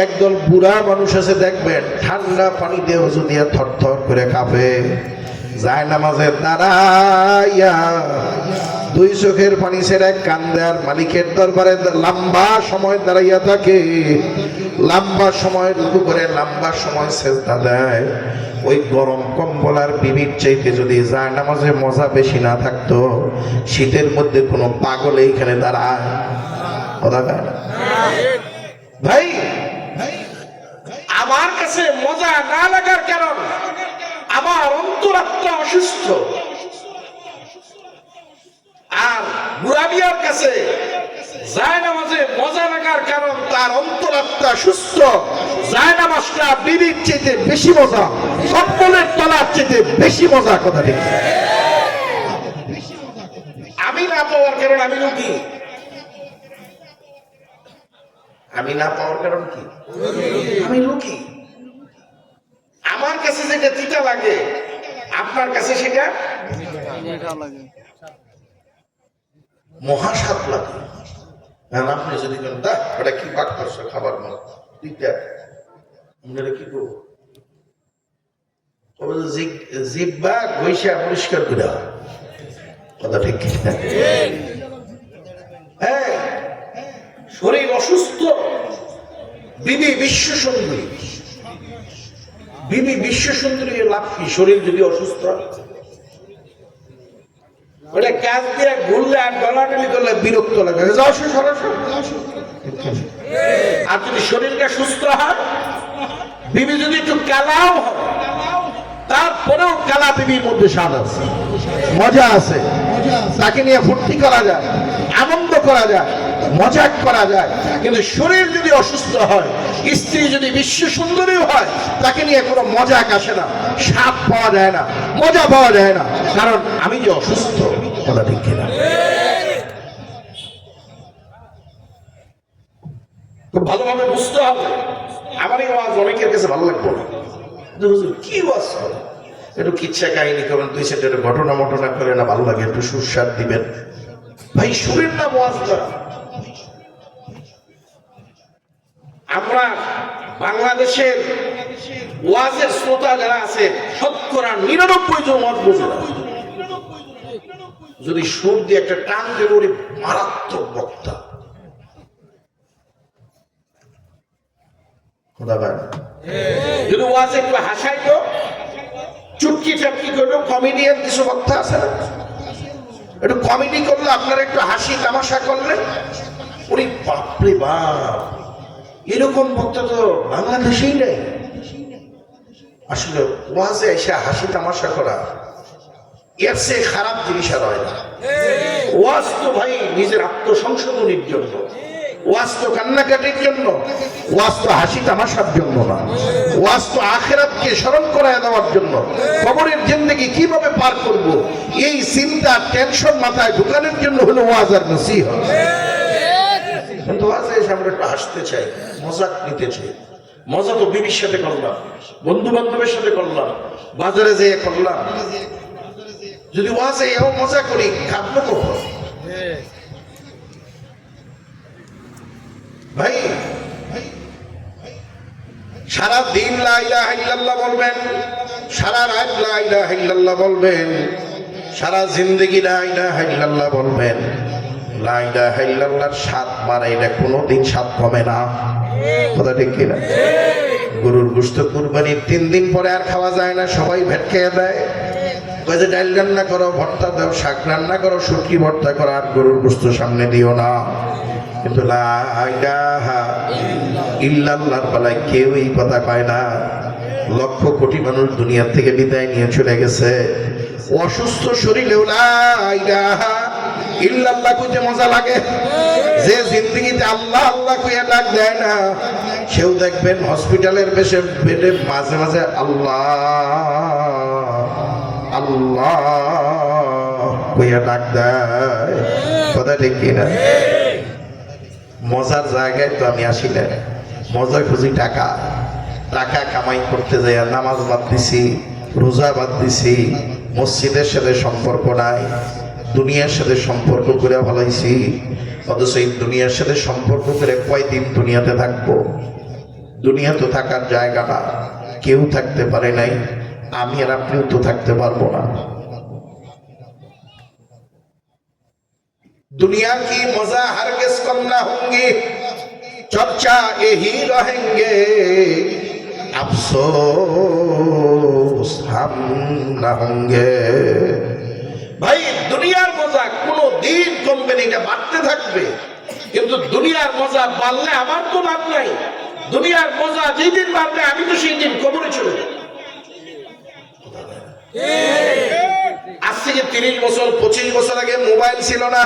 A: একদল বুড়া মানুষ আছে দেখবেন ঠান্ডা পানি দিয়ে ওযু দিয়া থরথর করে কাঁপে। যায় নামাজের দাঁড়াইয়া দুই চোখের পানি ছেড়ে কান্দে আর মালিকের দরবারে লম্বা সময় দাঁড়াইয়া থাকে, লম্বা সময় রুকু করে লম্বা সময় সেজদা দেয়। ওই গরম কম্বল আর বিবির চাইতে যদি যায় নামাজে মজা বেশি না থাকতো, শীতের মধ্যে কোনো পাগল এইখানে দাঁড়ায়? কথা না ভাই? আমার কাছে মজা না লাগার কারণ আমার অন্তরাত্মা অসুস্থ, আর বুড়াবিয়ার কাছে জায়নামাজে মজা লাগার কারণ তার অন্তরাত্মা সুস্থ। জায়নামাজটা বিবির চেয়ে বেশি মজা, কম্বলের তলার চেয়ে বেশি মজা। কথা ঠিক? আমি না পাওয়ার কারণ আমি রোগী। আমি না পাওয়ার কারণ কি? আমি রোগী। আমার কাছে যেটা তিতা লাগে আপনার কাছে সেটা মহাস্বাদ লাগে। আপনি যদি ওটা কি পাক করছো খাবার মতো তিতা, আমরা কি করবো? জিহ্বা ঘষা পরিষ্কার করে। কথা ঠিক? হ্যাঁ, শরীর অসুস্থ, বিবি বিশ্ব সুন্দরী, বিবি বিশ্ব সুন্দরী লাভ কি? শরীর যদি অসুস্থ, ওটা কাজ দিয়ে ঘুরলে আর গলাটালি করলে বিরক্ত লাগে। আর যদি শরীরটা সুস্থ হয়, বিবি যদি একটু কালাও হয়, তারপরেও কালা বিবির মধ্যে স্বাদ আছে, মজা আছে, তাকে নিয়ে ফুর্তি করা যায়, আনন্দ করা যায়, মজাক করা যায়। কিন্তু শরীর যদি অসুস্থ হয়, স্ত্রী যদি বিশ্ব সুন্দরীও হয়, তাকে নিয়ে কোনো মজাক আসে না, স্বাদ পাওয়া যায় না, মজা পাওয়া যায় না, কারণ আমি যে অসুস্থ। কথা ঠিক কিনা? খুব ভালোভাবে বুঝতে হবে। আমার এই আওয়াজ অনেকের কাছে ভালো লাগবে না। কি ওয়াজ করে? একটু কিচ্ছা কাহিনী করেন, দুই সাইডে ঘটনা মটনা করে না, ভালো লাগে, একটু সুস্বাদ দিবেন। ভাই সুরের নাম ওয়াজ না। আমরা বাংলাদেশের ওয়াজের শ্রোতা যারা আছে, শতকরা ৯৯ জন ওয়াজ বোঝে না। যদি সুর দিয়ে একটা টান দেব, মারাত্মক বক্তা। যদি ওয়াজ একটু হাসাইতো, চুটকি চাটকি করলো, কমেডিয়ান কিছু বক্তা আছে না, একটু কমেডি করলো, আপনারা একটু হাসি তামাশা করলেন, ওরে বাপরে বাপ, এরকম বক্তা তো বাংলাদেশেই নেই। আসলে ওয়াজে এসে হাসি তামাশা করা এর চেয়ে খারাপ জিনিস আর হয় না। ওয়াজ তো ভাই নিজের আত্মসংশোধনের জন্য, ওয়াজ তো কান্নাকাটির জন্য, ওয়াজ তো হাসি তামাশার জন্য না, ওয়াজ তো আখিরাতকে স্মরণ করায় দেওয়ার জন্য। কবরের জিন্দেগি কিভাবে পার করব, এই চিন্তা টেনশন মাথায় ঢুকানোর জন্য হলো ওয়াজ আর নসিহত। কিন্তু ওয়াজে এসে আমরা একটু হাসতে চাই, মজাক নিতে চাই। মজা তো বিবির সাথে করলাম, বন্ধু বান্ধবের সাথে করলাম, বাজারে যেয়ে করলাম। যদি ওয়াজে এও মজা করি, খাবো কখন? ভাই সারা দিন লা ইলাহা ইল্লাল্লাহ বলবেন, সারা রাত লা ইলাহা ইল্লাল্লাহ বলবেন, সারা জিন্দেগি লা ইলাহা ইল্লাল্লাহ বলবেন। লা ইলাহা ইল্লাল্লাহর স্বাদ বাড়াইলে কোনোদিন স্বাদ কমে না। কথা ঠিক কিনা? গরুর গোশত কুরবানির ৩ দিন পরে আর খাওয়া যায় না, সবাই ভেট খেয়ে দেয়। কয়ে যে ডাল রান্না করো, ভর্তা দাও, শাক রান্না করো, শুটকি ভর্তা করো, আর গরুর গোশত সামনে দিও না। কিন্তু লা ইলাহা ইল্লাল্লাহর বেলায় কেউ এই কথা কয় না। লক্ষ কোটি মানুষ দুনিয়া থেকে বিদায় নিয়ে চলে গেছে। অসুস্থ শরীরেও লা ইলাহা ইল্লাল্লাহ কইতে মজা লাগে। যে জিন্দেগিতে আল্লাহ আল্লাহ কইয়া ডাক দেয় না, সেও দেখবেন হসপিটালের বেডে মাঝে মাঝে আল্লাহ আল্লাহ কইয়া ডাক দেয়। কথা ঠিক কিনা? মজার জায়গায় তো আমি আসি না, মজা খুঁজি টাকা। টাকা কামাই করতে যাই নামাজ বাদ দিছি, রোজা বাদ দিছি, মসজিদের সাথে সম্পর্ক নাই, দুনিয়ার সাথে সম্পর্ক করে ভালাইছি। অথচ এই দুনিয়ার সাথে সম্পর্ক করে কয়দিন দুনিয়াতে থাকবো? দুনিয়া তো থাকার জায়গা না, কেউ থাকতে পারে নাই, আমি আর আপনিও তো থাকতে পারবো না। दुनिया की मजा हरगिज़ कम ना होंगी, चर्चा यही रहेंगे, अफसोस हम ना होंगे। भाई दुनियार मजा कोनो दिन कमবে না, এটা বাড়তে থাকবে। কিন্তু দুনিয়ার মজা বাড়লে আমার তো লাভ নাই। দুনিয়ার মজা যেই দিন বাড়বে আমি তো সেই দিন কবরে চলে যাব। আজ থেকে 30 বছর 25 বছর আগে মোবাইল ছিল না।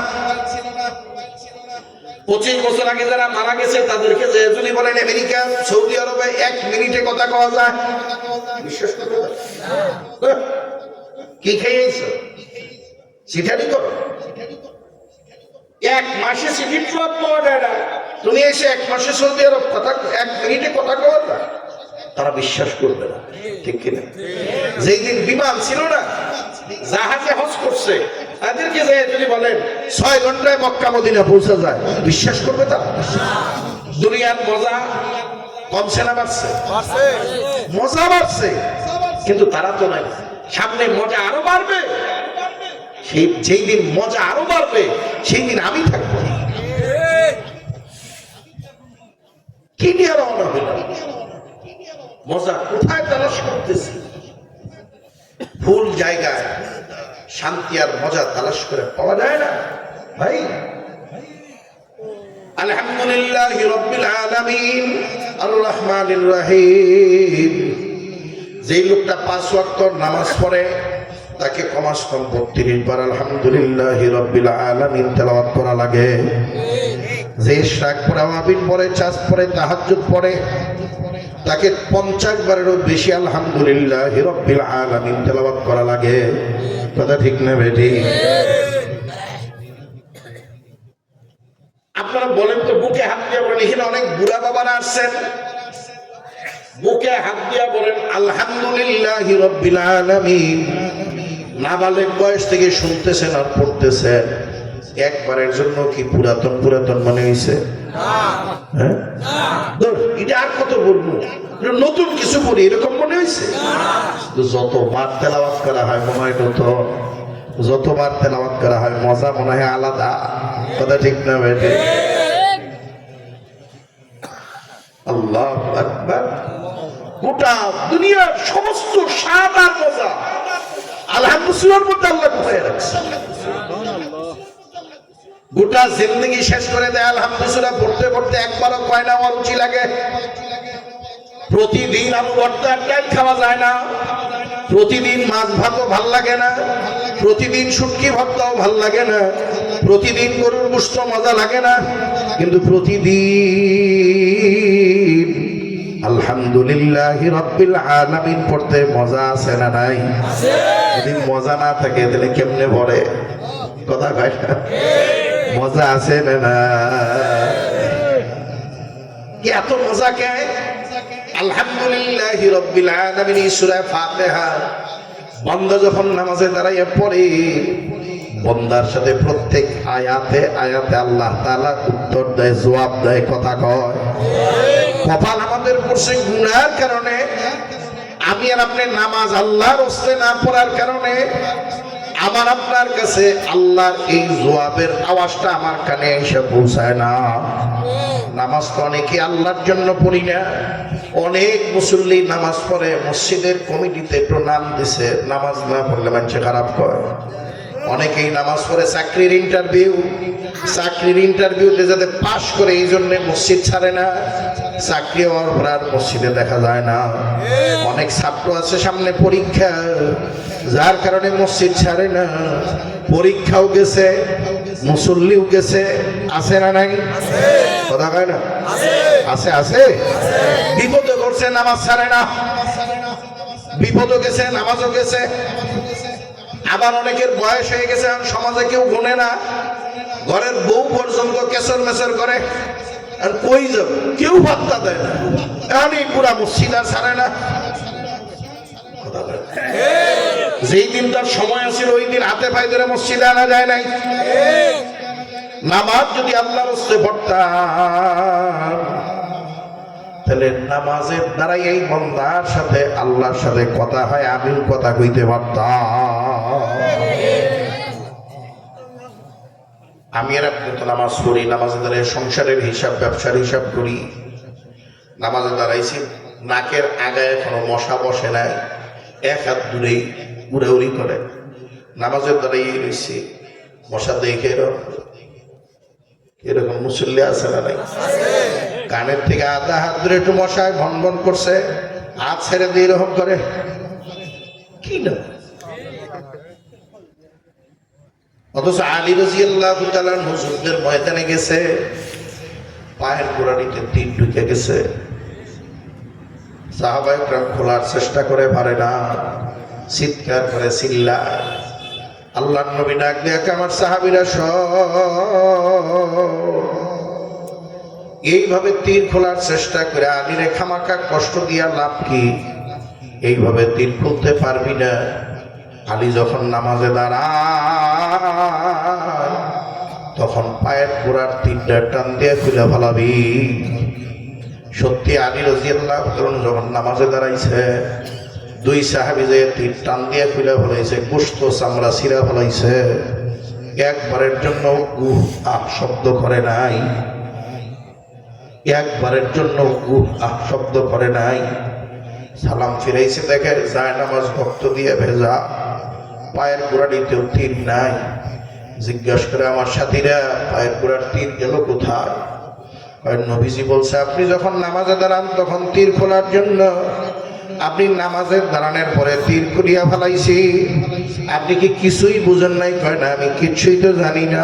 A: 25 বছর আগে যারা মারা গেছে তাদেরকে যে যদি বলেন আমেরিকা সৌদি আরবে 1 মিনিটে কথা কওয়া যায়, বিশ্বাস করবে না? কি খেয়েছো? চিঠারি করো, 1 মাসে চিঠি জবাব পাওয়া যায় না। তুমি এসে 1 মাসে সৌদি আরব কথা 1 মিনিটে কথা কওয়া যায়, তারা বিশ্বাস করবে না। ঠিক কিনা? যেই দিন বিমান ছিল না, জাহাজে হজ করছে, তাদেরকে যে যদি বলেন 6 ঘন্টায় মক্কা মদিনা পৌঁছা যায়, বিশ্বাস করবে তারা? দুনিয়ার মজা কমছে না বাড়ছে? মজা বাড়ছে, কিন্তু তারা তো নাই। সামনে মজা আরো বাড়বে। সেই যেই দিন মজা আরো বাড়বে সেই দিন আমি থাকবো। কি নিয়ে রওনা হইল? মজা কোথায় তালাশ করতেছি? ভুল জায়গায় শান্তি আর মজা তালাশ করে পাওয়া যায় না ভাই। আলহামদুলিল্লাহি রাব্বিল আলামিন আর রহমানির রহিম। যেই লোকটা 5 ওয়াক্ত নামাজ পড়ে তাকে কমাস কম 32 বার আলহামদুলিল্লাহি রাব্বিল আলামিন তেলাওয়াত করা লাগে। যে ইশরাক পড়ে, আওয়াবিন পড়ে, চাঁদ পড়ে, তাহাজ্জুদ পড়ে, তাকে 50 বারেরও বেশি আলহামদুলিল্লাহি রাব্বিল আলামিন তেলাওয়াত করা লাগে। কথা ঠিক না বেটি? আপনারা বলেন তো, বুকে হাত দিয়ে বলেন, এখানে অনেক বুড়া বাবারা আসছেন, বুকে হাত দিয়ে বলেন আলহামদুলিল্লাহি রাব্বিল আলামিন। নাবালেগ বয়স থেকে শুনতেছেন আর পড়তেছেন, একবারের জন্য কি পুরাতন পুরাতন মনে হয়েছে? হ্যাঁ, এটা আর কত বলবো, নতুন কিছু বলি এরকম মনে হয়েছে? যতবার তেলাওয়াত করা হয় মনে হয় নতুন, যতবার তেলাওয়াত করা হয় মজা মনে হয় আলাদা। কথা ঠিক না বেটে? আল্লাহু আকবার। গোটা দুনিয়ার সমস্ত স্বাদ আর মজা আলহামদুলিল্লাহর মধ্যে আল্লাহ কোথায় রাখছে? গোটা জিন্দগি শেষ করে দেয় আলহামদুলিল্লাহ পড়তে পড়তে, একবারও কয় না আমার রুচি লাগে। প্রতিদিন আলু ভর্তা ডাল খাওয়া যায় না, প্রতিদিন মাছ ভাতও ভাল লাগে না, প্রতিদিন শুটকি ভর্তাও ভাল লাগে না, প্রতিদিন গরুর গোশত মজা লাগে না, কিন্তু প্রতিদিন আলহামদুলিল্লাহি রাব্বিল আলামিন পড়তে মজা আছে না নাই? যদি মজা না থাকে তাহলে কেমনে পড়ে? কথা কয় না? মজা আছে না না? এত মজা কে? আলহামদুলিল্লাহি রাব্বিল আলামিন সূরা ফাতিহা বান্দা যখন নামাজে দাঁড়াইয়া পড়ে, বান্দার সাথে প্রত্যেক আয়াতে আয়াতে আল্লাহ তাআলা উত্তর দেয়, জবাব দেয়, কথা কয়। কপাল আমাদের পড়ছে গুনার কারণে, আমি আর আপনি নামাজ আল্লাহর রাস্তে না পড়ার কারণে আমার আপনার কাছে আল্লাহর এই জবাবের আওয়াজটা আমার কানে এসে পৌঁছায় না। নামাজ তো অনেকে আল্লাহর জন্য পড়ি না। অনেক মুসল্লি নামাজ পড়ে, মসজিদের কমিটিতে প্রণাম দিছে, নামাজ না পড়লে মানুষে খারাপ করে। অনেকেই নামাজ পড়ে চাকরির ইন্টারভিউ, চাকরির ইন্টারভিউতে যাতে পাশ করে এই জন্য মসজিদ ছাড়ে না, চাকরি হওয়ার পর আর মসজিদে দেখা যায় না। অনেক ছাত্র আছে সামনে পরীক্ষা, যার কারণে মসজিদ ছাড়ে না। পরীক্ষাও গেছে, মুসল্লিও গেছে, আছে না নাই? কথা কয় না? আছে আছে। বিপদে করছে, নামাজ ছাড়ে না। বিপদও গেছে, নামাজও গেছে। আবার অনেকের বয়স হয়ে গেছে, সমাজে কেউ গোনে না, ঘরের বউ পর্যন্ত কেসর মেসর করে। আর কই যাব, কেউ পাত্তা দেয় না। এখনই পুরা মসজিদ আর ছাড়ে না। যেই দিন তার সময় আছিল ওই দিন হাতে পায়ে ধরে মসজিদে আনা যায় নাই। নামাজ যদি আল্লাহর রাস্তায় পড়তাম, তাহলে নামাজের দ্বারাই এই বান্দার সাথে আল্লাহর সাথে কথা হয়, আমিও কথা কইতে পারতাম। আমি আর আপনি তো নামাজ পড়ি, নামাজের দ্বারা সংসারের হিসাব, ব্যবসার হিসাব করি। নামাজে দাঁড়াইছি, নাকের আগায় এখনো মশা বসে নাই, এক হাত দূরেই উড়াউড়ি করে। নামাজের দ্বারাই রয়েছি, মশা দেখে এরকম মুসল্লি আছে না নাই? কানের থেকে আধা হাত ধরে একটু মশায় ভন ভন করছে, হাত ছেড়ে দিয়ে এরকম করে। কি না? অথচ আলী রাদিয়াল্লাহু তাআলা যুদ্ধের ময়দানে গেছে, পায়ের গোড়ালিতে তীর ঢুকে গেছে। সাহাবায়ে কেরাম খোলার চেষ্টা করে পারে না, চিৎকার করে চিল্লায়। আল্লাহর নবী ডাক দিয়ে, আমার সাহাবীরা এইভাবে তীর খোলার চেষ্টা করে আলীরে খামাকা কষ্ট দিয়া লাভ কি? এইভাবে তীর খুলতে পারবি না। আলী যখন নামাজে দাঁড়ায় তখন পায়ের গোড়ার তীরটা টান দিয়ে খুলে ফেলাবি। সত্যি আলী রাদিয়াল্লাহু তাআলা যখন নামাজে দাঁড়াইছে, দুই সাহাবী যে তীর টান দিয়ে খুলে ফেলাইছে, গোশত চামড়া ছিঁড়া ফেলাইছে। একবারের জন্য গুহ আহ শব্দ করে নাই, একবারের জন্য গুহ আহ শব্দ করে নাই। সালাম ফিরাইছে, দেখে যায় নামাজ ভক্ত দিয়ে ভেজা, পায়ের গোড়ালিতেও তীর নাই। জিজ্ঞাসা করে, আমার সাথীরা পায়ের গোড়ার তীর গেল কোথায়? নবীজি বলছে, আপনি যখন নামাজে দাঁড়ান তখন তীর খোলার জন্য, আপনি নামাজের দাঁড়ানোর পরে তীর খুলিয়া ফেলাইছি। আপনি কি কিছুই বুঝেন নাই? কয় না, আমি কিছুই তো জানি না।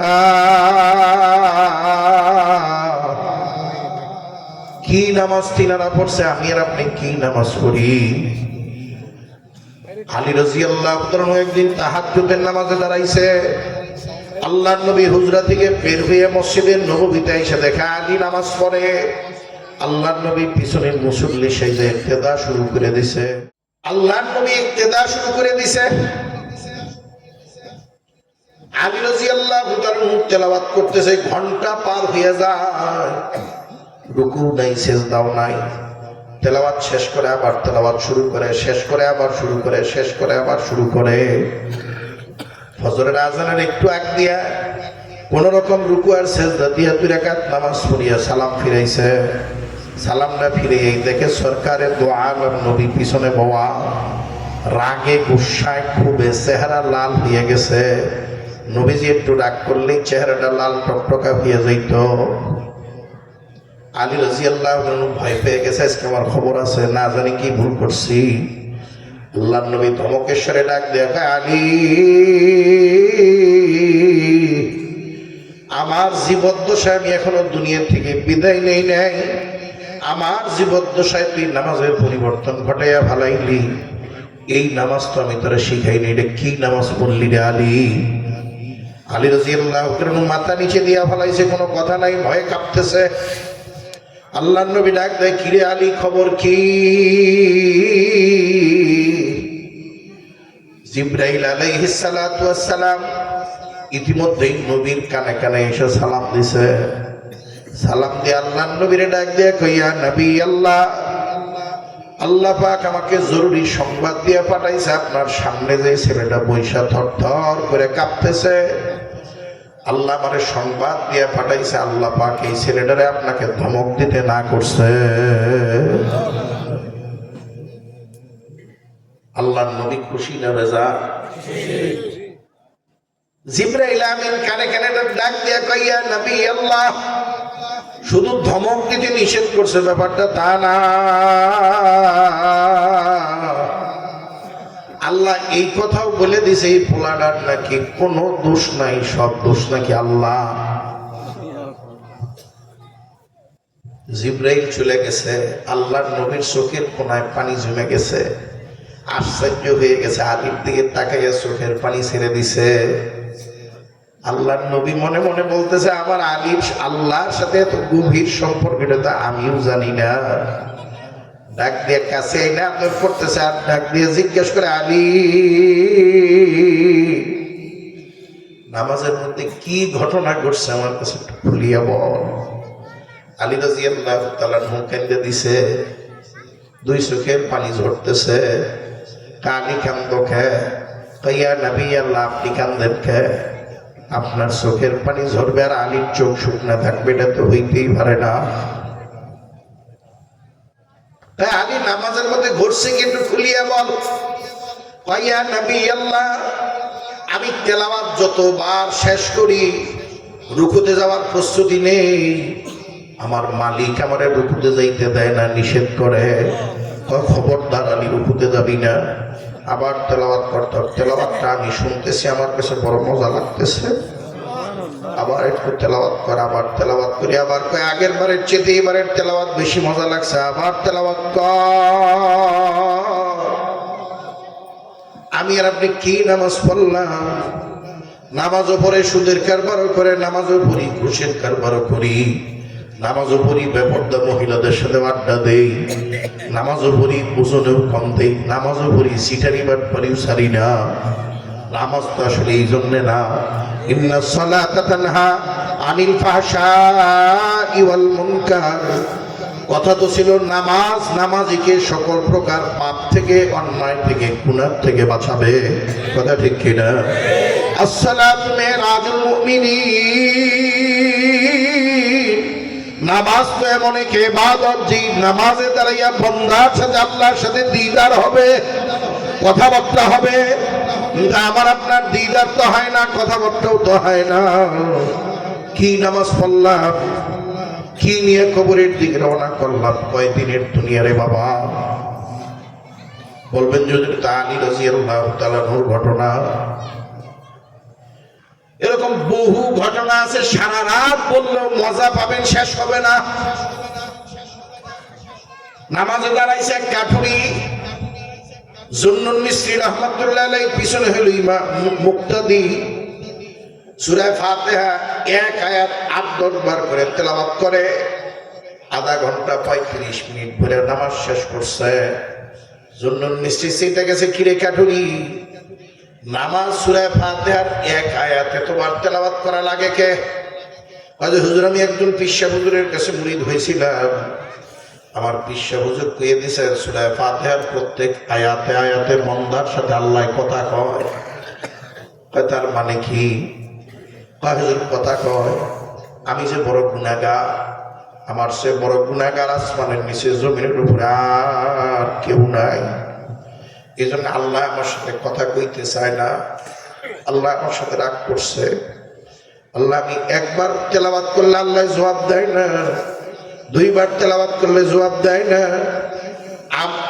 A: কি নামাজ তিনারা পড়ছে, আমি আর আপনি কি নামাজ পড়ি? আলী রাদিয়াল্লাহু তাআলা একদিন তাহাজ্জুদের নামাজে দাঁড়াইছে। আল্লাহর নবী হুজরা থেকে বের হয়ে মসজিদে নববীতে এসে দেখে আলী নামাজ পড়ে। আল্লাহর নবী পিছনের মুসল্লি সেজে ইক্তেদা শুরু করে দিছে। আল্লাহর নবী ইক্তেদা শুরু করে দিছে। আলী রাদিয়াল্লাহু তাআলা তেলাওয়াত করতেছে, ঘন্টা পার হয়ে যায়, রুকু নাই, সিজদাও নাই। তেলাওয়াত শেষ করে আবার তেলাওয়াত শুরু করে, শেষ করে আবার শুরু করে, শেষ করে আবার শুরু করে। ফজরের আজানের একটু আগ দিয়া কোন রকম রুকু আর সিজদা দিয়া 2 রাকাত নামাজ পড়িয়া সালাম ফিরাইছে। সালাম না ফিরে এই দেখে সরকারের দো আলম নবী পিছনে বাবা রাগে গুসায় খুবে চেহারা লাল হয়ে গেছে। নবীজি একটু রাগ করলেই চেহারাটা লাল টকটকা হয়ে যাইত। আলী রাদিয়াল্লাহু তাআলা ভয় পেয়ে গেছে, আজকে আমার খবর আছে, না জানি কি ভুল করছি। আল্লাহর নবী ধমকেশ্বরে ডাক দিয়ে, আলী, আমার জীবদ্দশায় আমি এখনো দুনিয়া থেকে বিদায় নেই নাই। আমার জীবদ্দশায় তুই নামাজের পরিবর্তন ঘটাইয়া ভালাইলি। এই নামাজ তো আমি তোরা শিখাইনি, এটা কি নামাজ পড়লি রে আলী? আলী রাদিয়াল্লাহু তাআলা মাথা নিচে দিয়া ফেলাইছে, কোনো কথা নাই, ভয়ে কাঁপতেছে। আল্লাহর নবী ডাক দেয়, কিরে আলী, খবর কি? জিবরাইল আলাইহিস সালাতু ওয়াস সালাম ইতিমধ্যেই নবীর কানে কানে এসে সালাম দিছে। সালাম দিয়ে আল্লাহর নবীরে ডাক দিয়ে কইয়া, নবী আল্লাহ, আল্লাহ পাক আমাকে জরুরি সংবাদ দিয়ে পাঠাইছে, আপনার সামনে যে ছেলেটা বৈশা থরথর করে কাঁপতেছে, আল্লাহ আমারে সংবাদ দিয়ে পাঠাইছে, আল্লাহ পাক এই ছেলেটারে আপনাকে ধমক দিতে না করছে। আল্লাহর নবী খুশি না বেজা? জিবরাইল আমিন কানে কানে ডাক দিয়া কইয়া নবী আল্লাহ, শুধু ধমক দিতে নিষেধ করছে ব্যাপারটা তা না, আল্লাহ এই কথাও বলে দিছে এই পোলাটার নাকি কোনো দোষ নাই, সব দোষ নাকি আল্লাহ। জিবরাইল চলে গেছে, আল্লাহর নবীর চোখের কোনায় পানি জমে গেছে, আশ্চর্য হয়ে গেছে, আলীর দিকে তাকাইয়া চোখের পানি ছেড়ে দিছে। আল্লাহর নবী মনে মনে বলতেছে, আমার আলীর আল্লাহর সাথে এত গভীর সম্পর্ক এটা তো আমিও জানি না। ডাক দিয়ে কাছে এনে আদর করতেছে, আর ডাক দিয়ে জিজ্ঞেস করে, আলী নামাজের মধ্যে কি ঘটনা ঘটছে আমার কাছে একটু খুলিয়া বল। আলী রাদিয়াল্লাহু তাআলা কেঁদে দিছে, দুই চোখের পানি ঝরতেছে। কালি কান্দ খে কইয়া নবী আল্লাহ, আপনি কান্দেন খে? আপনার চোখের পানি ঝরবে আর আলীর চোখ শুকনা থাকবে, এটা তো হইতেই পারে না। তাই আলী নামাজের মধ্যে ঘটছে কিন্তু খুলিয়া বল। কইয়া নবী আল্লাহ, আমি তেলাওয়াত যতবার শেষ করি রুকুতে যাওয়ার প্রস্তুতি নেই, আমার মালিক আমারে রুকুতে যাইতে দেয় না, নিষেধ করে। খবরদার আলী রুকুতে যাবি না। আবার তেলাওয়াত করতে, তেলাওয়াতটা আমি শুনতেছি, আমার কাছে বড় মজা লাগতেছে, আবার একটু তেলাওয়াত কর। আবার তেলাওয়াত করি, আবার কয় আগের বারের চেয়ে এবারের তেলাওয়াত বেশি মজা লাগছে, আবার তেলাওয়াত কর। আমি আর আপনি কি নামাজ পড়লাম? নামাজও পড়ে সুদের কারবারও করে, নামাজও পড়ি ঘুষের কারবারও করি, নামাজও পড়ি বেপর্দা মহিলাদের সাথে আড্ডা দেই, নামাজও পড়ি ওজনেও কম দেই, নামাজও পড়ি সিটারি বাটপারিও সারি না। নামাজ তো আসলে এই জন্যে না। ইন্নাস সালাতা তানহা আনিল ফাহশাই ওয়াল মুনকার। কথা তো ছিল নামাজ নামাজিকে সকল প্রকার পাপ থেকে, অন্যায় থেকে, গুনাহ থেকে বাঁচাবে। কথা ঠিক কিনা? আসসালাতু মিরাজুল মুমিনিন। নামাজ তো এমন এক ইবাদত যে নামাজে দাঁড়াইয়া বান্দার সাথে আল্লাহর সাথে দিদার হবে, কথাবার্তা হবে। কিন্তু আমার আপনার দিদার তো হয় না, কথাবার্তাও তো হয় না। কি নামাজ পড়লাম, কি নিয়ে কবরের দিকে রওনা করলাম, কয়দিনের দুনিয়া রে বাবা। বলবেন যদি আলী রাদিয়াল্লাহু তাআলার ঘটনা, এরকম বহু ঘটনা আছে, সারা রাত বললেও মজা পাবেন, শেষ হবে না। নামাজে দাঁড়াইছে এক কাঠুরি, জুন্নুন মিসরি রাহমাতুল্লাহ আলাইহি, পিছনে হইল ইমাম মুক্তাদি। সূরা ফাতিহা এক আয়াত ৮-১০ বার করে তেলাওয়াত করে, আধা ঘন্টা ৩৫ মিনিট ধরে নামাজ শেষ করছে। জুন্নুন মিসরি সেটা গেছে, কিরে কাঠুরি, নামাজ সূরা ফাতিহার এক আয়াত এতবার তেলাওয়াত করা লাগে কে? হুজুর, আমি একজন পিসা হুজুরের কাছে মুরিদ হয়েছিলাম, আমার পিসা হুজুর কয়ে দিছে সূরা ফাতিহার প্রত্যেক আয়াতে আয়াতে মন্দার সাথে আল্লাহ কথা কয়। তার মানে কি? হুজুর কথা কয়, আমি যে বড় গুনাহগার, আমার সে বড় গুনাহগার আসমানের নিচে জমিনের উপরে আর কেউ নাই। এই জন্য আল্লাহ আমার সাথে কথা কইতে চায় না, আল্লাহ আমার সাথে রাগ করছে। আল্লাহ আমি একবার তেলাওয়াত করলে আল্লাহ জবাব দেয় না, দুইবার তেলাওয়াত করলে জবাব দেয় না,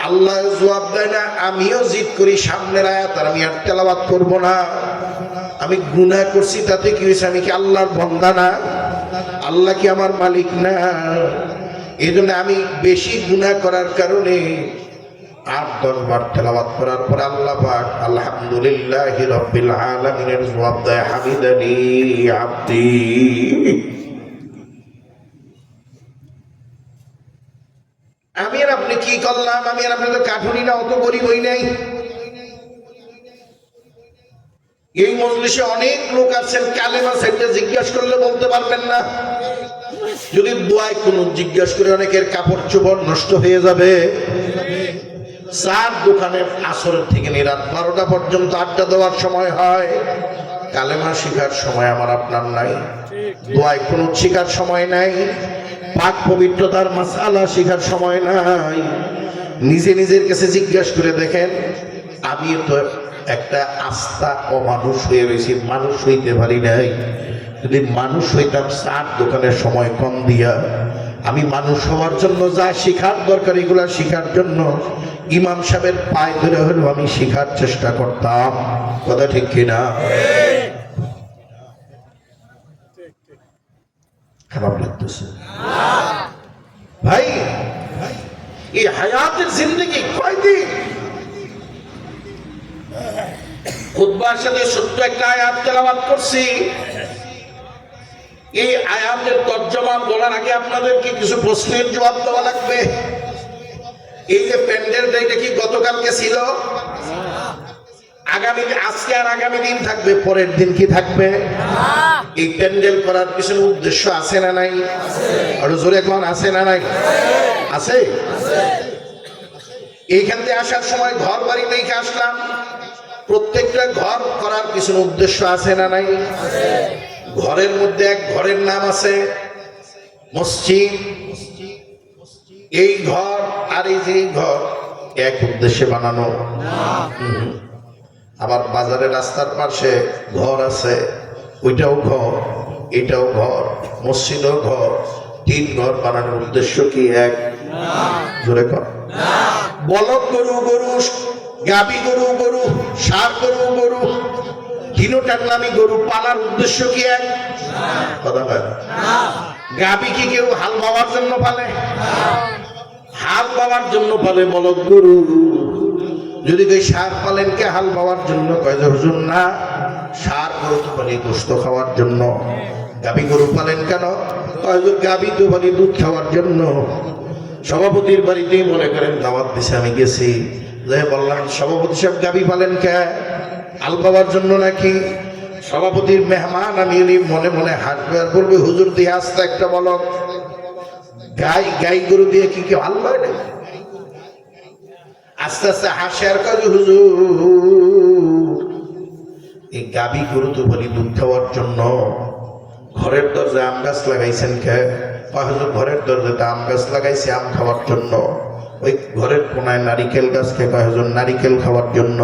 A: আল্লাহ জবাব দেয় না। আমিও জিদ করি সামনের আয়াত আর আমি আর তেলাওয়াত করবো না। আমি গুনাহ করছি তাতে কি হয়েছে? আমি কি আল্লাহর বান্দা না? আল্লাহ কি আমার মালিক না? এই জন্য আমি বেশি গুনাহ করার কারণে ৮-১০ বার তেলাওয়াত করার পর আল্লাহ পাক আলহামদুলিল্লাহি রাব্বিল আলামিনের জবাব দেয়, হামিদানি আব্দি। আমি আর আপনি কি করলাম? আমি আর আপনি তো কাঠুরি না, অত গরিব হই নাই। এই মজলিসে অনেক লোক আছেন, কালেমা সেটা জিজ্ঞাসা করলে বলতে পারবেন না। যদি দোয়ায় কোনো জিজ্ঞাসা করে অনেকের কাপড় চোপড় নষ্ট হয়ে যাবে। চার দোকানে আসরের থেকে রাত 12টা পর্যন্ত আড্ডা দেওয়ার সময় হয়, কালেমা শিখার সময় আমার আপনার নাই, দোয়ায় কোনো শিখার সময় নাই, পাক পবিত্রতার মাসআলা শিখার সময় নাই। নিজে নিজের কাছে জিজ্ঞাসা করে দেখেন, আমি তো একটা আস্থা অমানুষ হয়ে রয়েছি, মানুষ হইতে পারি নাই। যদি মানুষ হইতাম চার দোকানের সময় কম দিয়া, আমি মানুষ হওয়ার জন্য যা শিখার দরকার এগুলা শিখার জন্য ইমাম সাহেবের পায়ে ধরে হলেও আমি শিখার চেষ্টা করতাম। কথা ঠিক কিনা? খারাপ লাগতেছে ভাই? এই হায়াতের জিন্দগি কয়দিন? খুতবার সাথে ছোট্ট একটা আয়াত তেলাওয়াত করছি। এই আয়াতের তর্জমা বলার আগে আপনাদেরকে কিছু প্রশ্নের জবাব দেওয়া লাগবে। এই যে প্যান্ডেলটা, এটা কি গতকালকে ছিল? আগামী আজকে আর আগামী দিন থাকবে, পরের দিন কি থাকবে? এই প্যান্ডেল করার পিছনে উদ্দেশ্য আছে না নাই? আরো জোরে এখন আছে না নাই? আছে। এইখান থেকে আসার সময় ঘর বাড়ি দেখে আসলাম। প্রত্যেকটা ঘর করার পিছনে উদ্দেশ্য আছে না নাই? ঘরের মধ্যে এক ঘরের নাম আছে মসজিদ। এই ঘর আর এই যে ঘর এক উদ্দেশ্যে বানানো। আবার বাজারে রাস্তার পাশে ঘর আছে, ওইটাও ঘর, এটাও ঘর, মসজিদও ঘর। তিন ঘর বানানোর উদ্দেশ্য কি এক? জোরে কর। বলদ গরু গরু, গাবি গরু গরু, ষাঁড় গরু গরু, হিনোটাকলামি গরু পালার উদ্দেশ্য কি এক? কথা বলে। গাবি কি কেউ হাল বাওয়ার জন্য পালে? হাল বাওয়ার জন্য পালে বলদ গরু। যদি কেউ ষাঁড় পালেন কে হাল বাওয়ার জন্য? কয় হুজুর না, ষাঁড় গরু তো পালি গোস্ত খাওয়ার জন্য। গাবি গরু পালেন কেন? কয় গাবি তো পালি দুধ খাওয়ার জন্য। সভাপতির বাড়িতেই মনে করেন দাওয়াত দিছে, আমি গেছি, বললাম সভাপতি সাহেব গাবি পালেন কে? হাল বাওয়ার জন্য নাকি? সভাপতির মেহমান আমি, মনে মনে হাসবে আর বলবে হুজুর দিয়ে আস্তে একটা বলো, গাই গরু দিয়ে কি কেউ হাল বায় নাকি? আস্তে আস্তে হাসে আর কাজে হুজুর এই গাবি গরু তো বলি দুধ খাওয়ার জন্য। ঘরের দরজায় আম গাছ লাগাইছেন কে? হুজুর ঘরের দরজাতে আম গাছ লাগাইছে আম খাওয়ার জন্য। ওই ঘরের কোনায় নারিকেল গাছ কে? হুজুর নারিকেল খাওয়ার জন্য।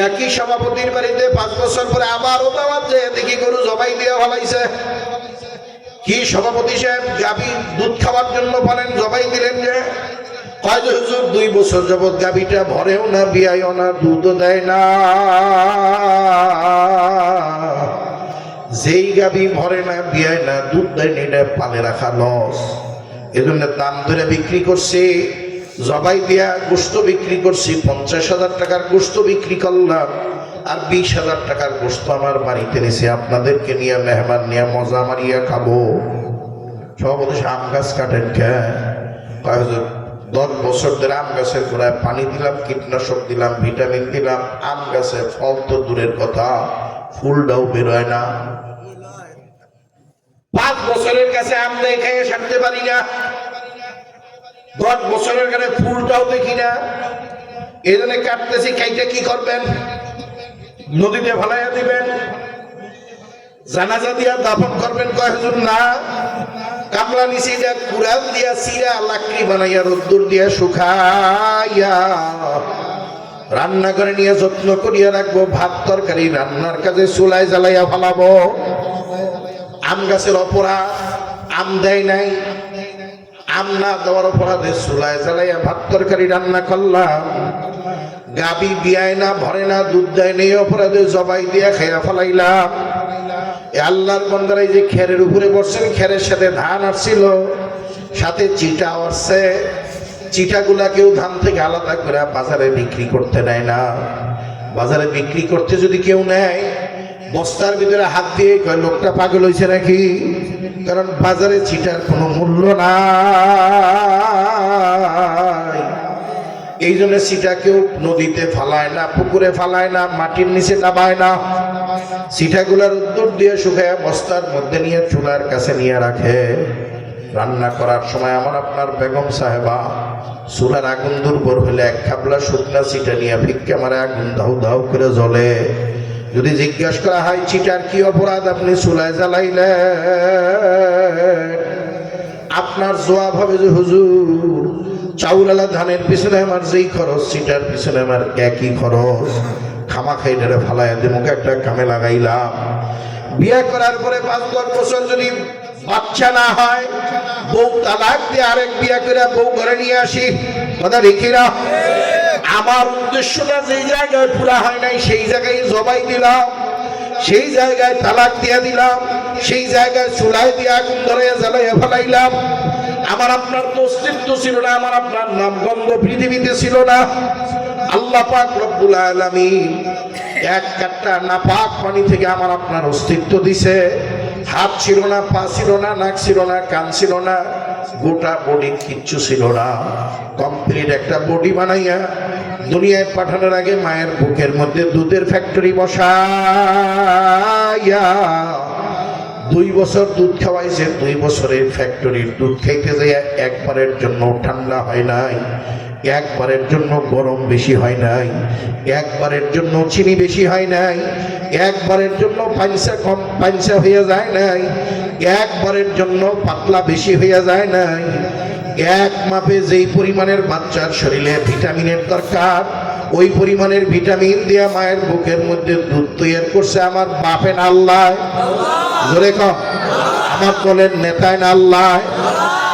A: একই সভাপতির বাড়িতে 5 বছর পরে আবারও দাওয়াত যায়, দেখি গরু জবাই দিয়ে ফলাইছে। কি সভাপতি সাহেব গাবি দুধ খাওয়ার জন্য বলেন, জবাই দিলেন যে? কয় হুজুর 2 বছর যাবৎ গাবিটা ভরেও না, বিয়াইও না, দুধও দেয় না। যেই গাবি ভরে না, বিয়ায় না, দুধ দেয় না, এটা পালে রাখা লস। এজন্য দাম ধরে বিক্রি করছে। জবাই দিয়া গোস্ত বিক্রি করছি, 50,000 টাকার গোস্ত বিক্রি করলাম। আর 20,000 টাকার গোস্ত আমার বাড়িতে নিছে, আপনাদেরকে নিয়ে মেহমান নিয়ে মজা মারিয়া খাবো। সভাপতি আম গাছ কাটেন কে? 10 বছর ধরে আম গাছের গোড়ায় পানি দিলাম, কীটনাশক দিলাম, ভিটামিন দিলাম, আম গাছে ফল তো দূরের কথা, ফুলটাও বেরোয় না। 5 বছরের কাছে আম দিয়ে খেয়ে সারতে পারি না, 10 বছরের কাছে ফুলটাও দেখি না। এই জন্য কাটতেছি। খাইতে কি করবেন? নদীতে ফেলাইয়া দিবেন, জানাজা দিয়া দাফন করবেন। কয় হুজুর না, কামলা নিচে যা কুড়াল দিয়া চিরা লাকড়ি বানাইয়া রোদ্দুর দিয়া শুকাইয়া রান্না করে নিয়ে যত্ন করিয়া রাখবো। ভাত তরকারি রান্নার কাজে চুলায় জ্বালাইয়া ফেলাবো। আম গাছের অপরাধ, আম দেয় নাই, আম না দেওয়ার অপরাধে চুলায় জ্বালাইয়া ভাত তরকারি রান্না করলাম। গাবি বিয়ায় না, ভরে না, দুধ দেয় নেই, অপরাধে জবাই দিয়া খেয়া ফেলাইলাম। আল্লাহর বান্দারা এই যে খেরের উপরে বসছেন, খেরের সাথে ধান আসছিল, সাথে চিটা আসছে। চিটাগুলা কেউ ধান থেকে আলাদা করে বাজারে বিক্রি করতে নেয় না। বাজারে বিক্রি করতে যদি কেউ নেয়, বস্তার ভিতরে হাত দিয়ে কয় লোকটা পাগল হয়েছে নাকি? কারণ বাজারে চিটার কোনো মূল্য নাই। এই জন্য চিটা কেউ নদীতে ফালায় না, পুকুরে ফালায় না, মাটির নিচে নামায় না। চিটাগুলার উত্তর দিয়ে শুকায় বস্তার মধ্যে নিয়ে চুলার কাছে নিয়ে রাখে। রান্না করার সময় আমার আপনার বেগম সাহেবা চুলার আগুন দুর্বল হলে 1 খাবলা শুকনা চিটা নিয়ে ভিক্ষা মারে, আগুন দাউ দাউ করে জ্বলে। যদি জিজ্ঞাসা করা হয় চিটার কি অপরাধ আপনি চুলায় জ্বালাইলেন, আপনার জবাব হবে যে হুজুর চাউলালা ধানের পিছনে আমার যেই খরচ, সিটার পিছনে আমার একই খরচ। খামাখাই ধরে ফালাইয়া দিমুখে একটা কামে লাগাইলাম। বিয়ে করার পরে 5-10 বছর যদি বাচ্চা না হয়, বউ তালাক দিয়ে আরেক বিয়ে করে বউ ঘরে নিয়ে আসি। কথা দেখি না? আমার উদ্দেশ্যটা যেই জায়গায় পুরা হয় নাই সেই জায়গায় জবাই দিলাম, সেই জায়গায় তালাক দিয়ে দিলাম, সেই জায়গায় চুলাই দিয়ে আগুন ধরে জ্বালাইয়া ফেলাইলাম। আমার আপনার তো অস্তিত্ব ছিল না, আমার আপনার নাম গন্ধ পৃথিবীতে ছিল না। আল্লাহ পাক রব্বুল আলামিন এক কাট্টা নাপাক পানি থেকে আমার আপনার অস্তিত্ব দিছে। হাত ছিল না, পা ছিল না, নাক ছিল না, কান ছিল না, গোটা বডি কিচ্ছু ছিল না। কমপ্লিট একটা বডি বানাইয়া দুনিয়ায় পাঠানোর আগে মায়ের বুকের মধ্যে দুধের ফ্যাক্টরি বসাইয়া 2 বছর দুধ খাওয়াইছে। 2 বছরের ফ্যাক্টরির দুধ খাইতে যাইয়া একবারের জন্য ঠান্ডা হয় নাই, একবারের জন্য গরম বেশি হয় নাই, একবারের জন্য চিনি বেশি হয় নাই, একবারের জন্য পাঞ্চা হইয়া যায় নাই, একবারের জন্য পাতলা বেশি হইয়া যায় নাই। এক মাপে যেই পরিমাণের বাচ্চার শরীরে ভিটামিনের দরকার, ওই পরিমাণের ভিটামিন দিয়া মায়ের বুকের মধ্যে দুধ তৈরি করছে আমার বাপের আল্লাহ। জোরে কম, আমার দলের নেতায় না আল্লাহ,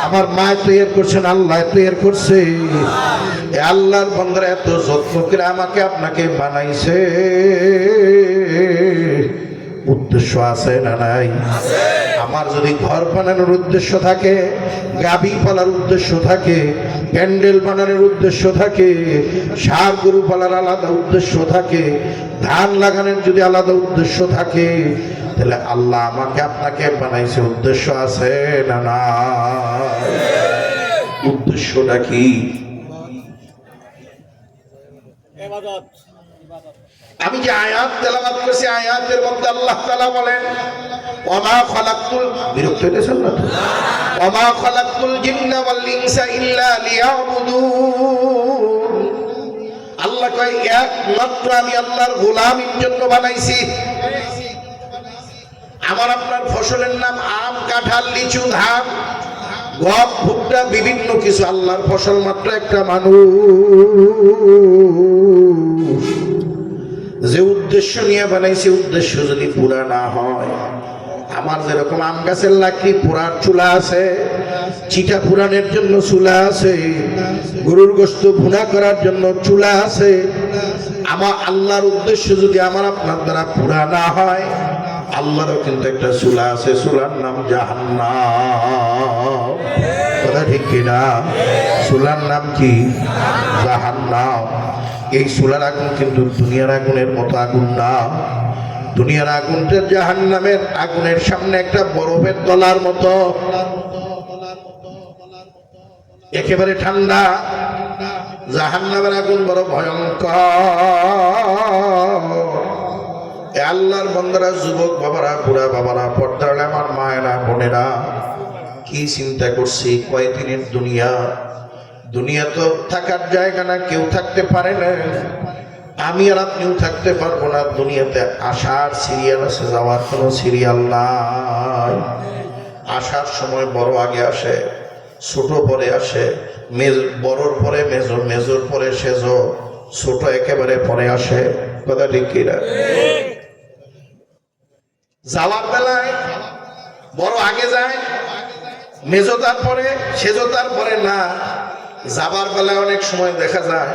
A: আমার মায় তৈরি করছেন আল্লাহ তৈরি করছে। আল্লাহর বান্দারা এত যত্ন করে আমাকে আপনাকে বানাইছে, উদ্দেশ্য আছে না নাই? আমার যদি ঘর বানানোর উদ্দেশ্য থাকে, গাভী পালার উদ্দেশ্য থাকে, প্যান্ডেল বানানোর উদ্দেশ্য থাকে, ষাঁড় গরু পালার আলাদা উদ্দেশ্য থাকে, ধান লাগানোর যদি আলাদা উদ্দেশ্য থাকে, তাহলে আল্লাহ আমাকে আপনাকে বানাইছে, উদ্দেশ্য আছে না না? উদ্দেশ্যটা কি? আমি যে আয়াত তেলাওয়াত করেছি, আয়াতের মধ্যে আল্লাহ তাআলা বলেন ওমা খালাকতুল, বিরক্ত হয়েছেন না তো? ওমা খালাকতুল জিন্না ওয়াল ইনসা ইল্লা লিয়াবুদুন। আল্লাহ কয় একমাত্র আমি আল্লাহর গোলামীর জন্য বানাইছি। আমার আপনার ফসলের নাম আম, কাঁঠাল, লিচু, ধান, গম, ভুট্টা, বিভিন্ন কিছু। আল্লাহর ফসল মাত্র একটা মানুষ। যে উদ্দেশ্য নিয়ে বানাইছে, উদ্দেশ্য যদি পুরা না হয়, আমার যেরকম আম গাছের লাকড়ি পোড়ার চুলা আছে, চিটা পুরানের জন্য চুলা আছে, গরুর গোশত ভুনা করার জন্য চুলা আছে, আমার আল্লাহর উদ্দেশ্য যদি আমার আপনার দ্বারা পুরা না হয়, আল্লাহরও কিন্তু একটা চুলা আছে, চুলার নাম জাহান্নাম। কথা ঠিক কিনা? চুলার নাম কি? জাহান্নাম। এই চুলার আগুন কিন্তু দুনিয়ার আগুনের মতো আগুন না। দুনিয়ার আগুনটা জাহান্নামের আগুনের সামনে একটা বরফের তলার মতো, একেবারে ঠান্ডা। জাহান্নামের আগুন বড় ভয়ঙ্কর। আল্লাহর বান্দারা, যুবক বাবারা, বুড়া বাবারা, পর্দার আমার মায়েরা, বোনেরা, কি চিন্তা করছি? কয়দিনের দুনিয়া? দুনিয়া তো থাকার জায়গা না, কেউ থাকতে পারে না, আমি আর আপনিও থাকতে পারবো না। দুনিয়াতে আসার সিরিয়াল আছে, যাওয়ার কোনো সিরিয়াল নাই। আসার সময় বড় আগে আসে, ছোট পরে আসে, বড়র পরে মেজর, মেজর পরে সেজো, ছোট একেবারে পরে আসে। কথা ঠিক কিনা? যাওয়ার বেলায় বড় আগে যায়, মেজো তারপরে, সেজো তারপরে না। যাবার বেলায় অনেক সময় দেখা যায়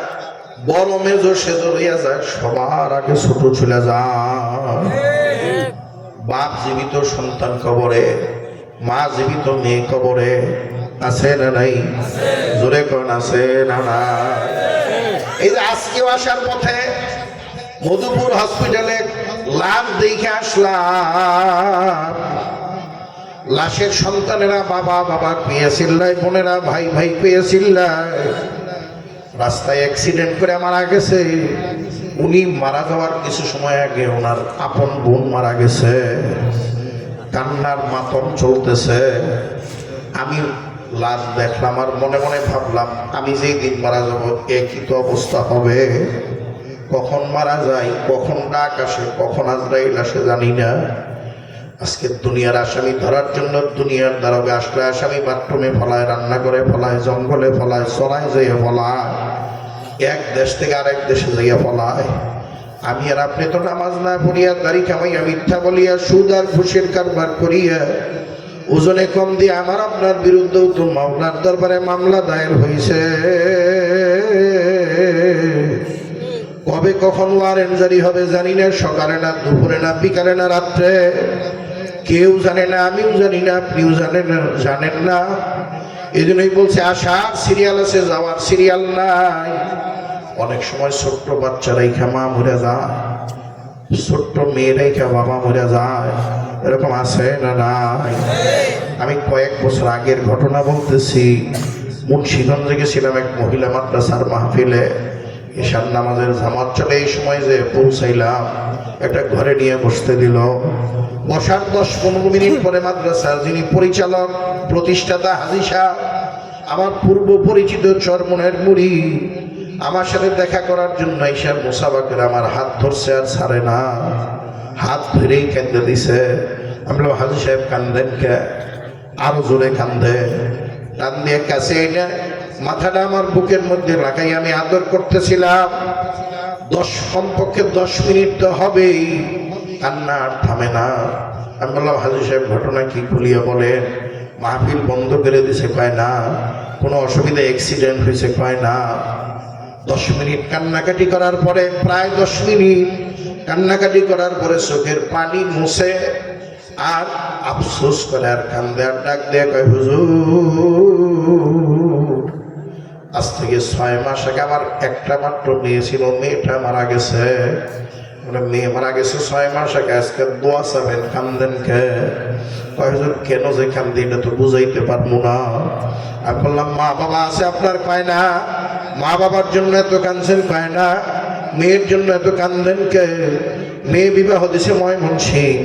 A: বড় মেজো সেজো হইয়া যায়, সবার আগে ছোট চলে যায়। বাপ জীবিত সন্তান কবরে, মা জীবিত মেয়ে কবরে, আছে না নাই? জোরে কোন আছে না না? এই যে আজকেও আসার পথে মধুপুর হসপিটালে লাশ দেখে আসলাম। লাশের সন্তানেরা বাবা বাবা পেয়েছিল্লায়, বোনেরা ভাই ভাই পেয়েছিল্লায়। রাস্তায় অ্যাক্সিডেন্ট করে মারা গেছে। উনি মারা যাওয়ার কিছু সময় আগে ওনার আপন বোন মারা গেছে। কান্নার মাতম চলতেছে। আমি লাশ দেখলাম আর মনে মনে ভাবলাম, আমি যেই দিন মারা যাব একই তো অবস্থা হবে। কখন মারা যায়, কখন ডাক আসে, কখন আজরাইল আসে জানি না। আজকে দুনিয়ার আসামি ধরার জন্য দুনিয়ার দারোগা আসলে আসামি বাথরুমে ফলায়, রান্না করে ফলায়, জঙ্গলে ফলায়, চড়ায় যাইয়া ফলায়, এক দেশ থেকে আরেক দেশে যাইয়া ফলায়। আমি আর আপনি তো নামাজ না পড়িয়া, দাড়ি কামাইয়া, মিথ্যা বলিয়া, সুদ আর ঘুষের কারবার করিয়া, ওজনে কম দিয়ে আমার আপনার বিরুদ্ধেও তো মামলার দরবারে মামলা দায়ের হয়েছে। কবে কখন ওয়ারেন্ট জারি হবে জানি না, সকালে না, দুপুরে না, বিকালে না, রাত্রে, কেউ জানে না, আমিও জানি না, আপনিও জানেন না। এই জন্যই বলছে আসার সিরিয়াল আছে, যাওয়ার সিরিয়াল নাই। অনেক সময় ছোট্ট বাচ্চারাই মা মরে যায়, ছোট্ট মেয়েরাই বাবা মরে যায়, এরকম আছে না নাই? আমি কয়েক বছর আগের ঘটনা বলতেছি। মুন্সিগঞ্জে গেছিলাম এক মহিলা মাদ্রাসার মাহফিলে। ঈশান নামাজের জামাত চলে, এই সময় যে পৌঁছাইলাম, একটা ঘরে নিয়ে বসতে দিল। বসার 10-15 মিনিট পরে মাদ্রাসার যিনি পরিচালক, প্রতিষ্ঠাতা হাজী সাহেব, আমার পূর্ব পরিচিত চরমনের মুড়ি, আমার সাথে দেখা করার জন্য ঈশান মুসাফা করে আমার হাত ধরছে আর ছাড়ে না, হাত ধরেই কেঁদে দিছে। আমি বললাম হাজী সাহেব কান্দেন কে? আরো জোরে কান্দে। কান দিয়ে কাছে এনে মাথাটা আমার বুকের মধ্যে লাগাই আমি আদর করতেছিলাম। কমপক্ষে 10 মিনিট তো হবেই, কান্না আর থামে না। আমি বললাম হাজী সাহেব ঘটনা কি, খুলিয়ে বলেন। মাহফিল বন্ধ করে দিছে, কয় না। কোনো অসুবিধা, অ্যাক্সিডেন্ট হয়েছে, কয় না। 10 মিনিট কান্নাকাটি করার পরে, প্রায় 10 মিনিট কান্নাকাটি করার পরে চোখের পানি মুছে আর আফসোস করে আর কান্দে আর ডাক দিয়ে কয় হুজুর, আজ থেকে 6 মাস আগে আমার একটা মাত্র মেয়ে ছিল, মেয়েটা মারা গেছে। মেয়ে মারা গেছে 6 মাস আগে, আজকে দোয়া চাবেন, কান্দেন কে? কয় হুজুর কেন যে কান্দি এটা তো বুঝাইতে পারবো না। আমি বললাম মা বাবা আছে আপনার? কয় না। মা বাবার জন্য এত কাঁদছেন? কয় না। মেয়ের জন্য এত কান্দেন কে? মেয়ে বিবাহ দিছে ময়মনসিং।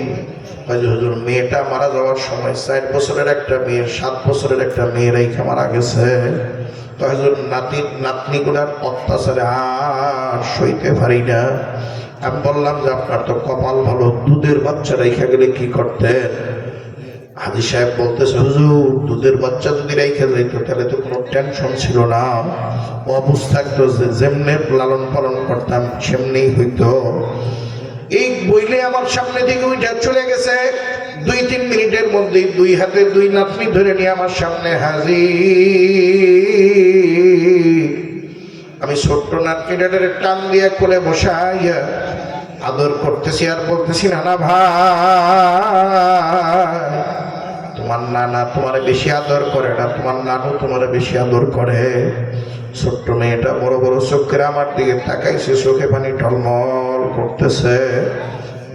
A: হুজুর মেয়েটা মারা যাওয়ার সময় 4 বছরের একটা মেয়ে, 7 বছরের একটা মেয়ে রেখে মারা গেছে। হুজুর নাতনিগুলার অত্যাচারে আর সইতে পারি না। আমি বললাম যে আপনার তো কপাল ভালো, দুধের বাচ্চা রেখে গেলে কি করতেন? হাজী সাহেব বলতেছে হুজুর দুধের বাচ্চা যদি রেখে যাইতো তাহলে তো কোনো টেনশন ছিল না, অবুঝ থাকতো, যেমনি লালন পালন করতাম সেমনি হইতো। এই বইলে আমার সামনে দিকে ওইটা চলে গেছে। 2-3 মিনিটের মধ্যেই 2 হাতে 2 নাতনি ধরে নিয়ে আমার সামনে হাজির। আমি ছোট্ট নাতনিটারে টান দিয়ে কোলে বসাইয়া আদর করতেছি আর বলতেছি নানা ভাই, তোমার নানা তোমার বেশি আদর করে না, তোমার নানু তোমার বেশি আদর করে। ছোট্ট মেয়েটা বড় বড় চোখের আমার দিকে তাকাইছে, চোখে পানি টলমল করতেছে।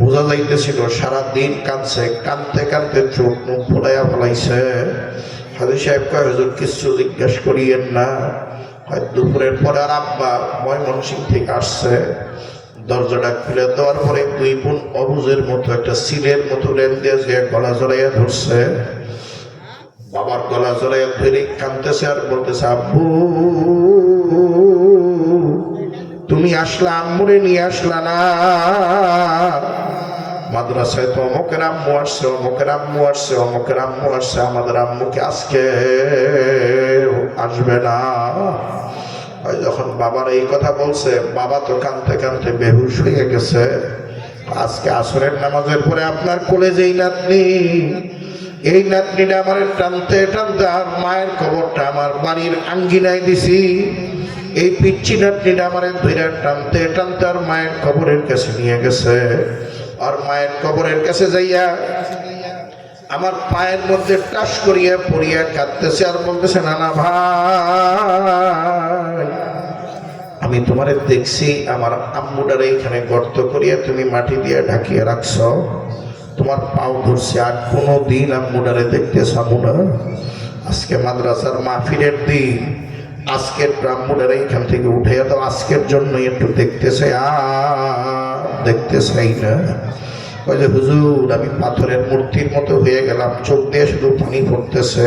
A: বোঝা যাইতেছিল সারাদিন কাঁদছে, কাঁদতে কাঁদতে চোখ মুখ ফোলাইয়া ফেলাইছে। হাজী সাহেব কয় হুজুর কিছু জিজ্ঞেস করিয়েন না। হয় দুপুরের পরে আর আব্বা ময়মনসিং থেকে আসছে। দরজাটা খুলে দেওয়ার পরে 2 বোন অবুজের মতো একটা সিলের মতো লেন দিয়ে যে গলা জড়াইয়া ধরছে। বাবার গলা জড়াইয়া ধরে কাঁদতেছে আর বলতেছে আব্বু তুমি আসলা, আম্মুরে নিয়ে আসলা না। মাদ্রাসায় তো অমুকের আম্মু আসছে, অমুকের আম্মু আসছে, অমুকের আম্মু আসছে, আমাদের আম্মুকে আজকে আসবে না। যখন বাবার এই কথা বলছে, বাবা তো কাঁদতে কাঁদতে বেহুশ হয়ে গেছে। আজকে আসরের নামাজের পরে আপনার কোলে যেই নাতনি, এই নাতনিটা আমার টানতে টানতে আর মায়ের কবরটা আমার বাড়ির আঙ্গিনায় দিছি। এই পিচ্ছি নাতনিটা আমার ধরে টানতে টানতে আর মায়ের কবরের কাছে নিয়ে গেছে। আর মায়ের কবরের কাছে যাইয়া আমার পায়ের মধ্যে টাস করিয়া পড়িয়া কাঁদতেছে আর বলতেছে নানা ভাই, আমি তোমারে দেখছি আমার আম্মুটারে এখানে গর্ত করিয়া তুমি মাটি দিয়ে ঢাকিয়ে রাখছ, তোমার পাও ধরছে, আর কোনো দিন আম্মুটারে দেখতে চাবো না। আজকে মাদ্রাসার মাহফিলের দিন, আজকের আম্মুটারে এখান থেকে উঠে দাও, আজকের জন্যই একটু দেখতে চাই, আর দেখতে চাই না। ওই যে হুজুর আমি পাথরের মূর্তির মতো হয়ে গেলাম, চোখ দিয়ে শুধু পানি পড়তেছে।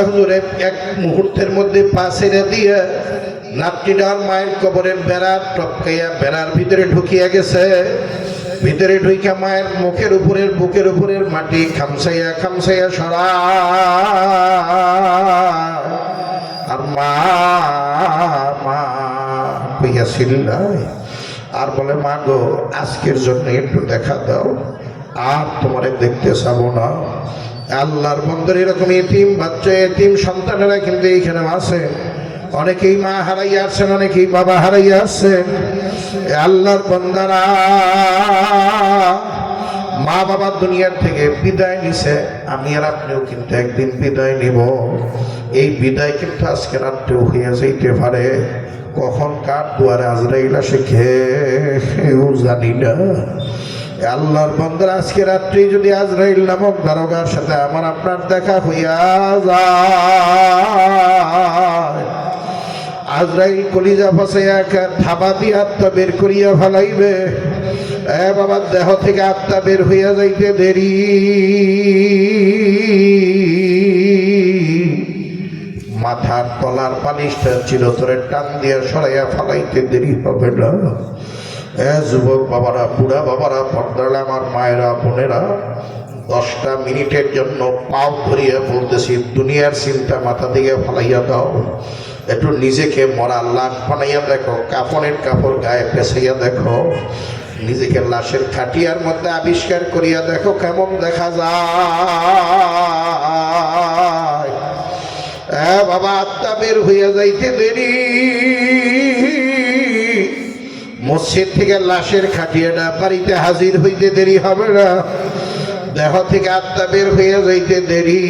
A: হুজুর এক মুহূর্তের মধ্যে পা ছেড়ে দিয়ে নাতনিটার মায়ের কবরের বেড়া টপকাইয়া বেড়ার ভিতরে ঢুকিয়া গেছে। ভিতরে ঢুইকা মায়ের মুখের উপরের বুকের উপরের মাটি খামসাইয়া খামসাইয়া সরা আর মা মা কইয়া চিল্লায় আর বলে, মা গো আজকের জন্য একটু দেখা দাও, আর তোমারে দেখতে চাবো না। আল্লাহর বন্ধুর এরকম এতিম বাচ্চা এতিম সন্তানেরা কিন্তু এইখানে আছে। অনেকেই মা হারাইয়া আসছেন, অনেকেই বাবা হারাইয়া আসছেন। আল্লাহর বন্দারা মা বাবার দুনিয়ার থেকে বিদায় নিছে, আমি আর আপনিও কিন্তু একদিন বিদায় নিব। এই বিদায় কিন্তু আজকে রাত্রেও হইয়া যাইতে পারে। কখন কার দুয়ারে আজরাইল আসে কেউ জানি না। আল্লাহর বন্দারা আজকে রাত্রি যদি আজরাইল নামক দারোগার সাথে আমার আপনার দেখা হইয়া যায়, আজরাইল কলিজা ফাঁসাইয়া থাবা দিয়ে আত্মা বের করিয়া ফেলাইবে। বাবার দেহ থেকে আত্মা বের হইয়া যাইতে দেরি, মাথার তলার পালিশটা চিরতরে টান দিয়া সরাইয়া ফেলাইতে দেরি হবে না। যুবক বাবারা, বুড়া বাবারা, পর্দার আমার মায়েরা, বোনেরা, 10টা মিনিটের জন্য পাও ধরিয়া বলতেছি, দুনিয়ার চিন্তা মাথা থেকে ফেলাইয়া দাও। একটু নিজেকে মরা লাশ বানাইয়া দেখো, কাফনের কাপড় গায়ে পেছাইয়া দেখো, নিজেকে লাশের খাটিয়ার মধ্যে আবিষ্কার করিয়া দেখো কেমন দেখা যায়। বাবা আত্মা বের হইয়া যাইতে দেরি, মসজিদ থেকে লাশের খাটিয়াটা বাড়িতে হাজির হইতে দেরি হবে না। দেহ থেকে আত্মা বের হইয়া যাইতে দেরি,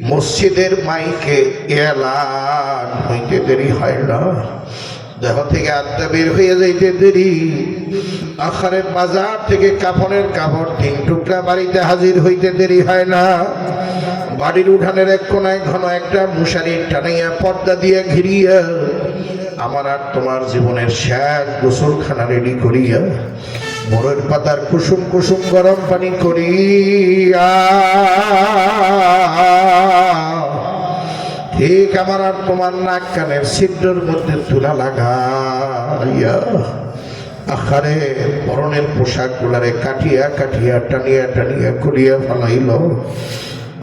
A: মসজিদের মাইকে এলান হইতে দেরি হয় না। দেহ থেকে আত্মা বের হইয়া যাইতে দেরি, আখারের বাজার থেকে কাফনের কাপড় 3 টুকরা বাড়িতে হাজির হইতে দেরি হয় না। বাড়ির উঠানের এক কোনায় ঘন একটা মশারি টানাইয়া পর্দা দিয়ে ঘিরিয়া আমার আর তোমার জীবনের শেষ গোসলখানা রেডি করিয়া মোড়ের পাতার কুসুম কুসুম গরম পানি করিয়া ঠিক আমার আর তোমার নাক কানের ছিদ্রের মধ্যে তুলা লাগাইয়া আখারে পরনের পোশাক গুলারে কাটিয়া কাটিয়া টানিয়া টানিয়া করিয়া ফেলাইল।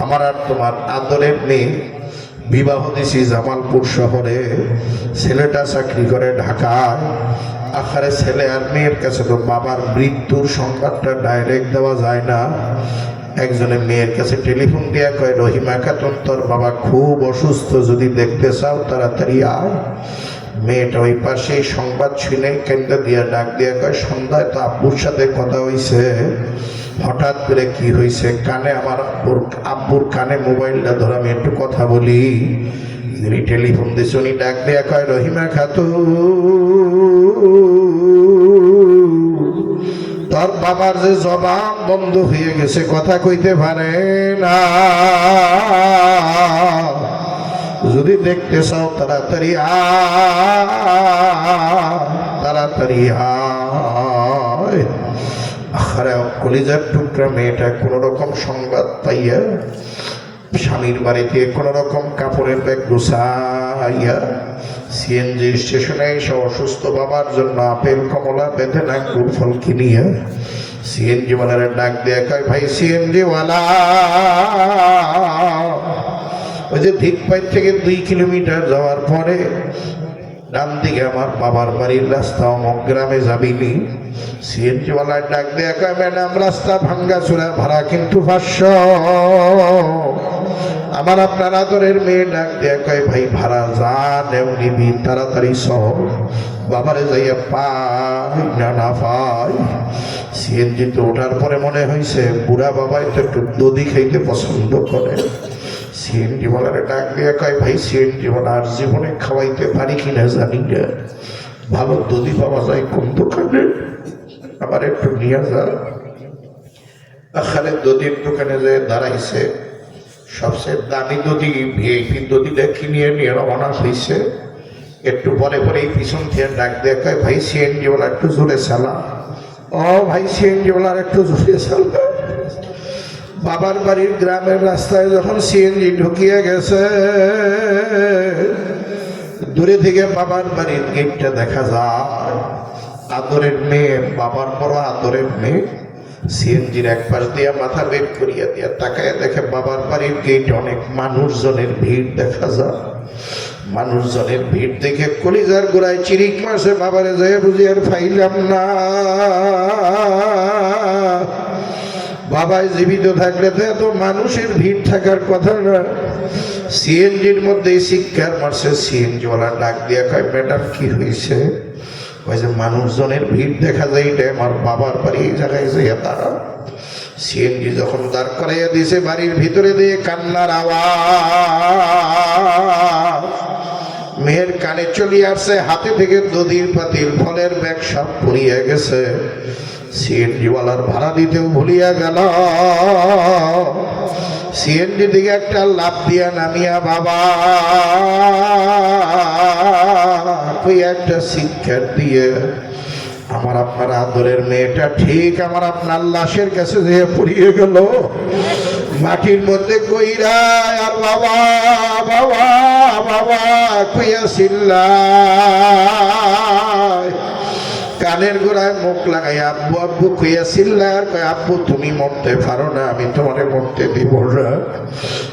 A: আমার আর তোমার আদরের মেয়ে বিবাহ দিছি জামালপুর শহরে, ছেলেটা চাকরি করে ঢাকায়। আখারে ছেলে আর মেয়ের কাছে তো বাবার মৃত্যুর সংবাদটা ডাইরেক্ট দেওয়া যায় না। একজনে মেয়ের কাছে টেলিফোন দিয়া কয়, রহিমা খাতুন তোর বাবা খুব অসুস্থ, যদি দেখতে চাও তাড়াতাড়ি আয়। মেয়েটা ওই পাশে সংবাদ শুনে কেন্দ্র দিয়া ডাক দিয়া কয়, সন্ধ্যায় তো আব্বুর সাথে কথা হইছে, হঠাৎ করে কি হয়েছে? কানে আমার আব্বুর কানে মোবাইলটা ধরে আমি একটু কথা বলি। যিনি টেলিফোন দিয়েছে উনি ডাক দিয়া কয়, রহিমা খাতুন তোর বাবার যে জবান বন্ধ হয়ে গেছে, কথা কইতে পারে না, যদি দেখতে চাও তাড়াতাড়ি তাড়াতাড়ি আয়। আরে কলিজার টুকরা মেয়েটা কোন রকম সংবাদ পাইয়া স্বামীর বাড়িতে কোন রকম কাপড়ের ব্যাগ গুছাইয়া সিএনজি স্টেশনে এসে অসুস্থ বাবার জন্য আপেল কমলা বেদেনা গুড় ফল কিনিয়া সিএনজি ওয়ালারে ডাক দেয়া কয়, ভাই সিএনজি ওয়ালা, ওই যে ধিকপাই থেকে 2 কিলোমিটার যাওয়ার পরে ডান দিকে আমার বাবার বাড়ির রাস্তা, অমক গ্রামে যাবিনি? সিএনজি ওয়ালার ডাক দেয়া কয়, ম্যাডাম রাস্তা ভাঙ্গা চূড়া, ভাড়া কিন্তু 500। আমার আপনার আদরের মেয়ে ডাক দেয়া কয়, ভাই ভাড়া যা নেও নিবি, তাড়াতাড়ি সহ, বাবারে যাইয়া পাই না না পাই। সিএনজিতে ওঠার পরে মনে হয়েছে বুড়া বাবাই তো একটু দধি খাইতে পছন্দ করে। সিএনজি ওয়ালারে ডাক দেয়া কয়, ভাই সিএনজি ওয়ালা আর জীবনে খাওয়াইতে পারি কিনা জানি না, ভালো দধি পাওয়া যায় কোন দোকানে, আবার একটু নিয়ে যা। আখারে দধির দোকানে যে দাঁড়াইছে, সবচেয়ে দামি দধি ভিআইপি দধিটা কিনিয়ে নিয়ে রওনা হয়েছে। একটু পরে পরে পিছন থেকে ডাক দেয়া কয়, ভাই সিএনজি ওয়ালা একটু জোরে চালা। ও ভাই সিএনজি ওয়ালার একটু জোরে চালা। বাবার বাড়ির গ্রামের রাস্তায় যখন সিএনজি ঢুকিয়ে গেছে, দূরে থেকে বাবার বাড়ির গেটটা দেখা যায়। আদরের মেয়ে, বাবার বড় আদরের মেয়ে সিএনজির এক পাশ দিয়ে মাথা বের করিয়া দিয়া তাকায় দেখে বাবার বাড়ির গেট অনেক মানুষজনের ভিড় দেখা যায়। মানুষজনের ভিড় দেখে কলিজার গোড়ায় চিরিক মাসে বাবারে যায় বুঝি আর ফাইলাম না। বাবাই জীবিত থাকলে তো এত মানুষের ভিড় থাকার কথা না। সিএনজির মধ্যে শিক্ষার মাসে সিএনজিওয়ালা ডাক দিয়া কয়, ম্যাডাম কি হয়েছে? কয়েছে মানুষজনের ভিড় দেখা যায়, এটা আমার বাবার বাড়ি, এই জায়গায় যাইয়া তারা। সিএনজি যখন দাঁড় করাইয়া দিয়েছে, বাড়ির ভিতরে দিয়ে কান্নার আওয়াজ মেয়ের কানে চলে আসছে। হাতে থেকে দধির পাতিল ফলের ব্যাগ সব পড়িয়া গেছে। সিএনজিওয়ালার ভাড়া দিতেও ভুলিয়া গেল। সিএনজি দিকে একটা লাফ দিয়া নামিয়া বাবা কই একটা শিক্ষার দিয়ে আমার আপনার আদরের মেয়েটা ঠিক আমার আপনার লাশের কাছে যেয়ে পড়িয়ে গেল মাটির মধ্যে কইরায়। আর বাবা বাবা বাবা কইয়া চিল্লায়, কানের গোড়ায় মুখ লাগাই আব্বু আব্বু কইয়া চিল্লায়। আর কয়, আব্বু তুমি মরতে পারো না, আমি তোমারে মরতে দিব না,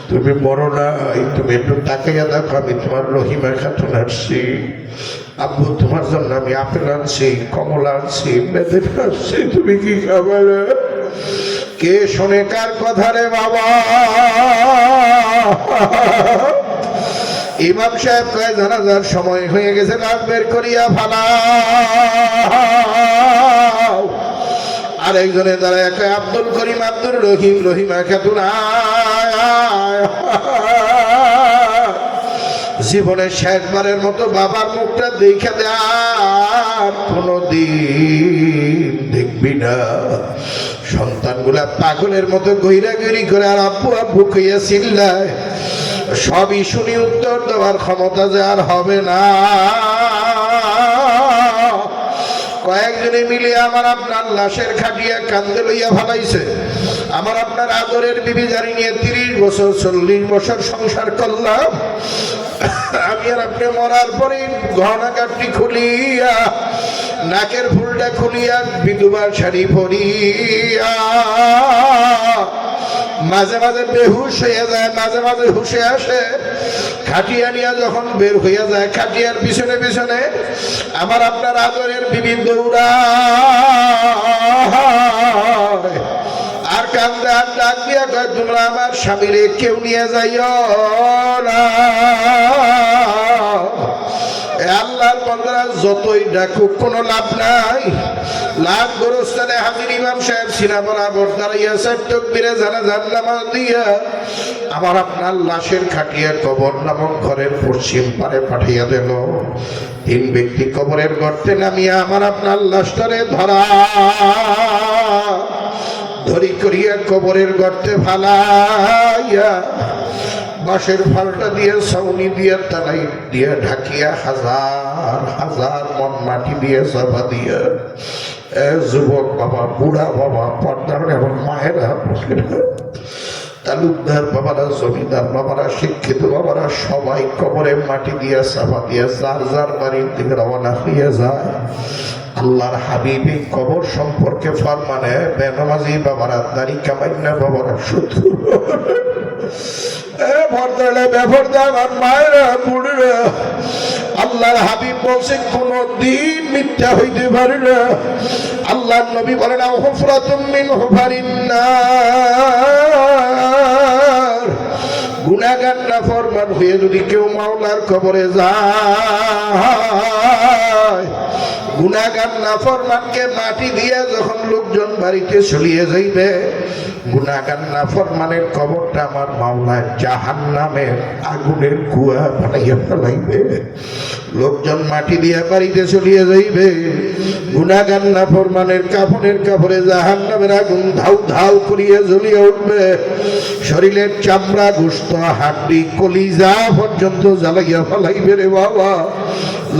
A: তুমি মরো না, তুমি একটু তাকাইয়া দেখো, আমি তোমার রহিমা খাতুন আসছি। আব্বু তোমার জন্য আমি আপেল আনছি, কমলা আনছি, বেদের আনছি, তুমি কি খাবে না? কে শোনে কার কথা রে বাবা? ইমাম সাহেব কয়, জানাজার সময় হয়ে গেছে, লাশ বের করিয়া ফালাও। আর একজনে দাঁড়ায় কয়, আব্দুল করিম আব্দুল রহিম রহিমা খাতুন জীবনের শেষবারের মতো বাবার মুখটা দেখে দেয়ার কোনদিন দেখবি না। সন্তানগুলা পাগলের মতো গইরাগিরি করে আর আব্বু আব্বু কইয়া চিল্লায়। সবই শুনি উত্তর দেওয়ার ক্ষমতা যে আর হবে না। কয়েকজনে মিলে আমার আপনার লাশের খাটিয়া কান্দে লইয়া ফালাইছে। আমার আপনার আদরের বিবি জানি নিয়ে 30 বছর 40 বছর সংসার করলাম। আমি আর আপনি মরার পরে গহনা কাঠটি খুলিয়া নাকের ফুলটা খুলিয়া বিধবার শাড়ি পরিয়া মাঝে মাঝে বেহুশ হয়ে যায়, মাঝে মাঝে হুশে আসে। খাটিয়া নিয়ে যখন বের হইয়া যায়, খাটিয়ার পিছনে পিছনে আমার আপনার আদরের বিবি দৌড়া আর কান্দে আর ডাক দিয়া কয়, তোমরা আমার স্বামীরে কেউ নিয়ে যাইও না। আল্লাহর বান্দারা যতই ডাকুক কোনো লাভ নাই। লাভ গোরস্থানে হাজির ইমাম সাহেব সিনা বরাবর দাঁড়াইয়া তাকবীরে জানাজার নামাজ দিয়া আমার আপনার লাশের খাটিয়া কবর নামক ঘরের পশ্চিম পারে পাঠিয়ে দিল। 3 ব্যক্তি কবরের গর্তে নামিয়া আমার আপনার লাশটারে ধরি করিয়া কবরের গর্তে ফালাইয়া বাঁশের ফালটা দিয়ে ছাউনি দিয়ে তালাই দিয়ে ঢাকিয়া হাজার হাজার মন মাটি দিয়ে চাপা দিয়ে যুবক বাবা, বুড়া বাবা, পর্দার এবং মায়েরা, তালুকদার বাবারা, জমিদার বাবারা, শিক্ষিত বাবারা সবাই কবরে মাটি দিয়ে চাপা দিয়ে যার যার বাড়ির দিকে রওনা হইয়া যায়। আল্লাহর হাবিবি কবর সম্পর্কে ফরমানে, বেনামাজি বাবারা, দাড়ি কামাইনা বাবারা, শত্রু আল্লাহর হাবিব বলছে কোন দিন মিথ্যা হইতে পারে না। আল্লাহর নবী বলেন, হুফরাতুম মিন হুফারিন নার। গুনাহগার নাফরমান হয়ে যদি কেউ মাওলার কবরে যায়, গুনাহগার নাফরমানকে মাটি দিয়ে যখন লোকজন বাড়িতে চলিয়ে যাইবে, গুনাহগার নাফরমানের কবরটা আমার মাওলা জাহান্নামের আগুনের কুয়া বানাইয়া ফেলাইবে। লোকজন মাটি দিয়া বাড়িতে চলিয়ে যাইবে, গুনাহগার নাফরমানের কাফনের কাপড়ে জাহান্নামের আগুন ধাউ ধাউ করিয়া জ্বলিয়ে উঠবে। শরীরের চামড়া, গোশত, হাড্ডি, কলিজা পর্যন্ত জ্বালাইয়া ফেলাইবে রে বাবা।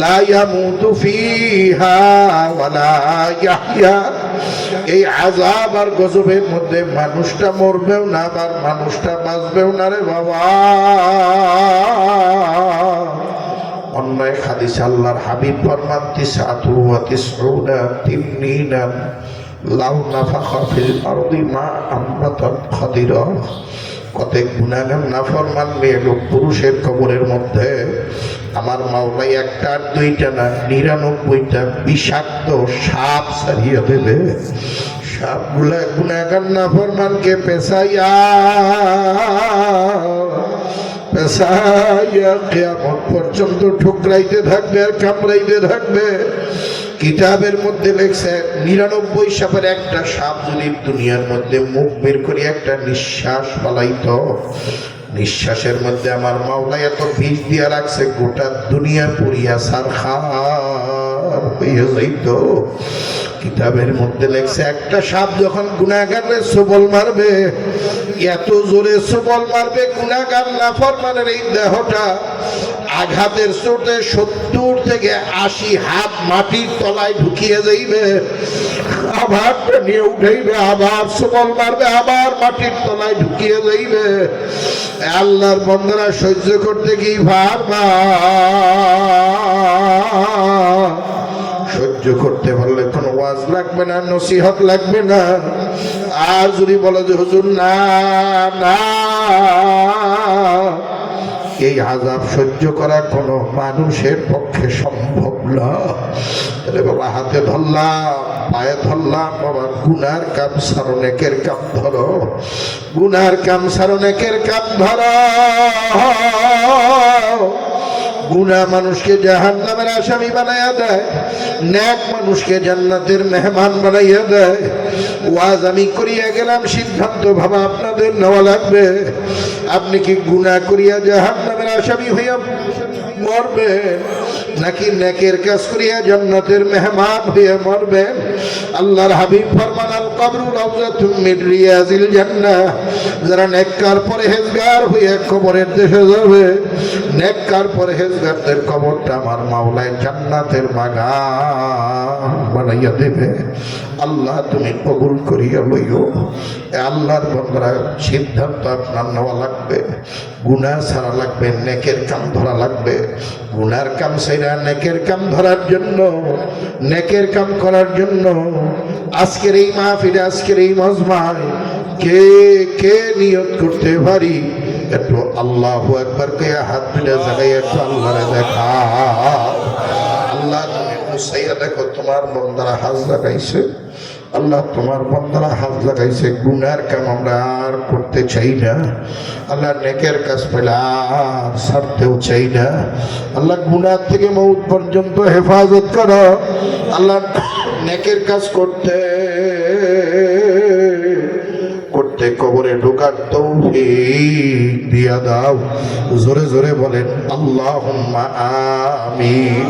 A: লা ইয়ামুতু ফিহা ওয়ালা ইয়াহইয়া। এই আযাব আর গজবের মধ্যে মানুষটা মরবেও না, আবার মানুষটা বাঁচবেও না রে বাবা। অন্য এক হাদিসে আল্লাহর হাবিব ফরমান তিসআতু ওয়া তিসউনা তিন্নিনান লাউ নাফাখা ফিল আরদি মা আমরাতান খাদিরা। কতক গুনাহগার নাফরমান মেয়ে লোক পুরুষের কবরের মধ্যে আমার মাওলাই একটা আর দুইটা না 99টা বিষাক্ত সাপ ছাড়িয়ে দেবে। সাপগুলা গুনাহগার নাফরমানকে পেছাইয়া কিয়ামত পর্যন্ত ঠুকরাইতে থাকবে আর কামড়াইতে থাকবে। কিতাবের মধ্যে লেখছে 99 সাপের একটা সাপ যদি দুনিয়ার মধ্যে মুখ বের করে একটা নিঃশ্বাস ফলাইতো, নিঃশ্বাসের মধ্যে আমার মাওলা এত বিষ দিয়া রাখছে গোটা দুনিয়া পুরিয়া সারখার হয়ে যাইত। কিতাবের মধ্যে লেখছে একটা সাপ যখন গুনাহগারের সবল মারবে, এত জোরে সবল মারবে গুনাহগার নাফরমানের এই দেহটা আঘাতের চোটে 70 থেকে 80 হাত মাটির তলায় ঢুকিয়ে যাইবে। আবার নিয়ে উঠাইবে, আবার সবল মারবে, আবার মাটির তলায় ঢুকিয়ে যাইবে। আল্লাহর বান্দারা সহ্য করতে কি পারবা? সহ্য করতে পারলে কোনো ওয়াজ লাগবে না, নসিহত লাগবে না। আর যদি বলো যে হুজুর না না, এই আযাব সহ্য করা কোনো মানুষের পক্ষে সম্ভব না। বাবা হাতে ধরলাম, পায়ে ধরলাম, বাবা গুনার কাম ছাড়ো, নেকের কাম ধরো, গুনার কাম ছাড়ো, নেকের কাম ধরো। গুনাহ মানুষকে জাহান্নামের আসামি বানাইয়া দেয়, নেক মানুষকে জান্নাতের মেহমান বানাইয়া দেয়। ওয়াজ আমি করিয়া গেলাম, সিদ্ধান্ত ভাবা আপনাদের নেওয়া লাগবে। আপনি কি গুনাহ করিয়া জাহান্নামের আসামি হইয়া মরবেন, নাকি নেকের কাজ করিয়া জান্নাতের মেহমান হয়ে মরবেন? আল্লাহর হাবিব ফরমান আল কবরু রাউযাতুম মিন রিয়াজিল জান্নাহ। যারা নেককার পরহেজগার হয়ে কবরের দেশে যাবে, নেককার পরহেজগারদের কবরটা আমার মাওলায় জান্নাতের বাগান বানাইয়া দেবে। আল্লাহ তুমি কবুল করিয়া লইও। আল্লাহর বান্দারা সিদ্ধান্ত আপনার নেওয়া লাগবে, গুনাহ ছাড়া লাগবে, নেকের কাম ধরা লাগবে। গুনার কাম ছাইরা নেকের কাম ধরার জন্য, নেকের কাম করার জন্য আজকের এই মাহফিলে, আজকের এই মজমায় কে কে নিয়ত করতে পারি? একটু আল্লাহু আকবার কে হাত তুলে জায়গায় একটু আল্লাহরে দেখা। আল্লাহ তুমি মুসাইয়া দেখো, তোমার বান্দারা হাত লাগাইছে। আল্লাহ তোমার বান্দারা হাত লাগাইছে, গুনার কাম আমরা আর করতে চাই না। আল্লাহ নেকের কাজ পেলে আর ছাড়তেও চাই না। আল্লাহ গুনার থেকে মউত পর্যন্ত হেফাজত করো। আল্লাহ নেকের কাজ করতে করতে কবরে ঢোকার তৌফিক দিয়া দাও। জোরে জোরে বলেন আল্লাহুম্মা আমিন।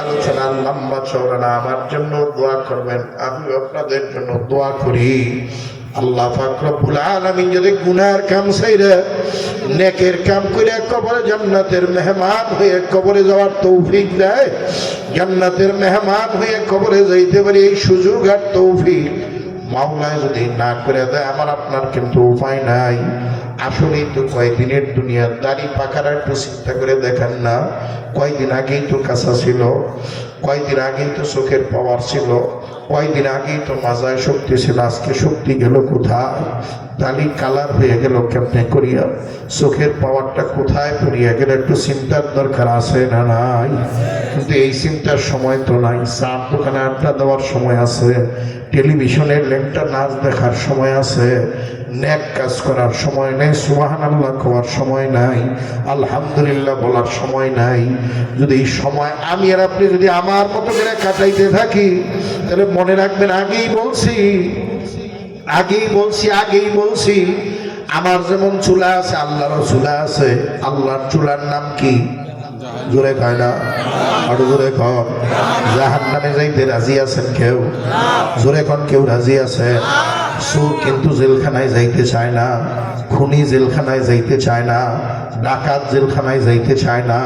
A: আলোচনা লম্বা চওড়া না, আমার জন্য দোয়া করবেন, আমি আপনাদের জন্য দোয়া করি। আল্লাহ পাক রব্বুল আলামিন যদি গুনার কাম ছাইরা নেকের কাম কইরা কবরে জান্নাতের মেহমান হয়ে কবরে যাওয়ার তৌফিক দেয়, জান্নাতের মেহমান হয়ে কবরে যাইতে পারি, এই সুযোগ আর তৌফিক মাওলায় যদি না করে দেয়, আমার আপনার কিন্তু উপায় নাই। আসলেই তো কয়েকদিনের দুনিয়ার দাড়ি পাকার একটু চিন্তা করে দেখেন না। কয়েকদিন আগেই তো কাঁচা ছিল, কয়েকদিন আগেই তো চোখের পাওয়ার ছিল, কয়েকদিন আগেই তো মাজায় শক্তি ছিল, আজকে শক্তি গেল কোথায়? দাড়ি কালার হয়ে গেল কেমনে করিয়া, চোখের পাওয়ারটা কোথায় পড়িয়া গেল? একটু চিন্তার দরকার আছে না নাই? কিন্তু এই চিন্তার সময় তো নাই। চার দোকানে আড্ডা দেওয়ার সময় আছে, টেলিভিশনের লেনটা নাচ দেখার সময় আছে, নেক কাজ করার সময় নেই, সুবহানাল্লাহ করার সময় নাই, আলহামদুলিল্লাহ বলার সময় নাই। যদি এই সময় আমি আর আপনি যদি আমার মতো করে কাটাইতে থাকি, তাহলে মনে রাখবেন, আগেই বলছি আমার যেমন চুলা আছে, আল্লাহরও চুলা আছে। আল্লাহর চুলার নাম কি? জোরে কয় না, আরো জোরে কন। জাহান্নামে যাইতে রাজি আছেন কেউ? জোরে কন, কেউ রাজি আছে? চোর কিন্তু জেলখানায় যাইতে চায় না, খুনি জেলখানায় যাইতে চায় না, ডাকাত জেলখানায় যাইতে চায় না,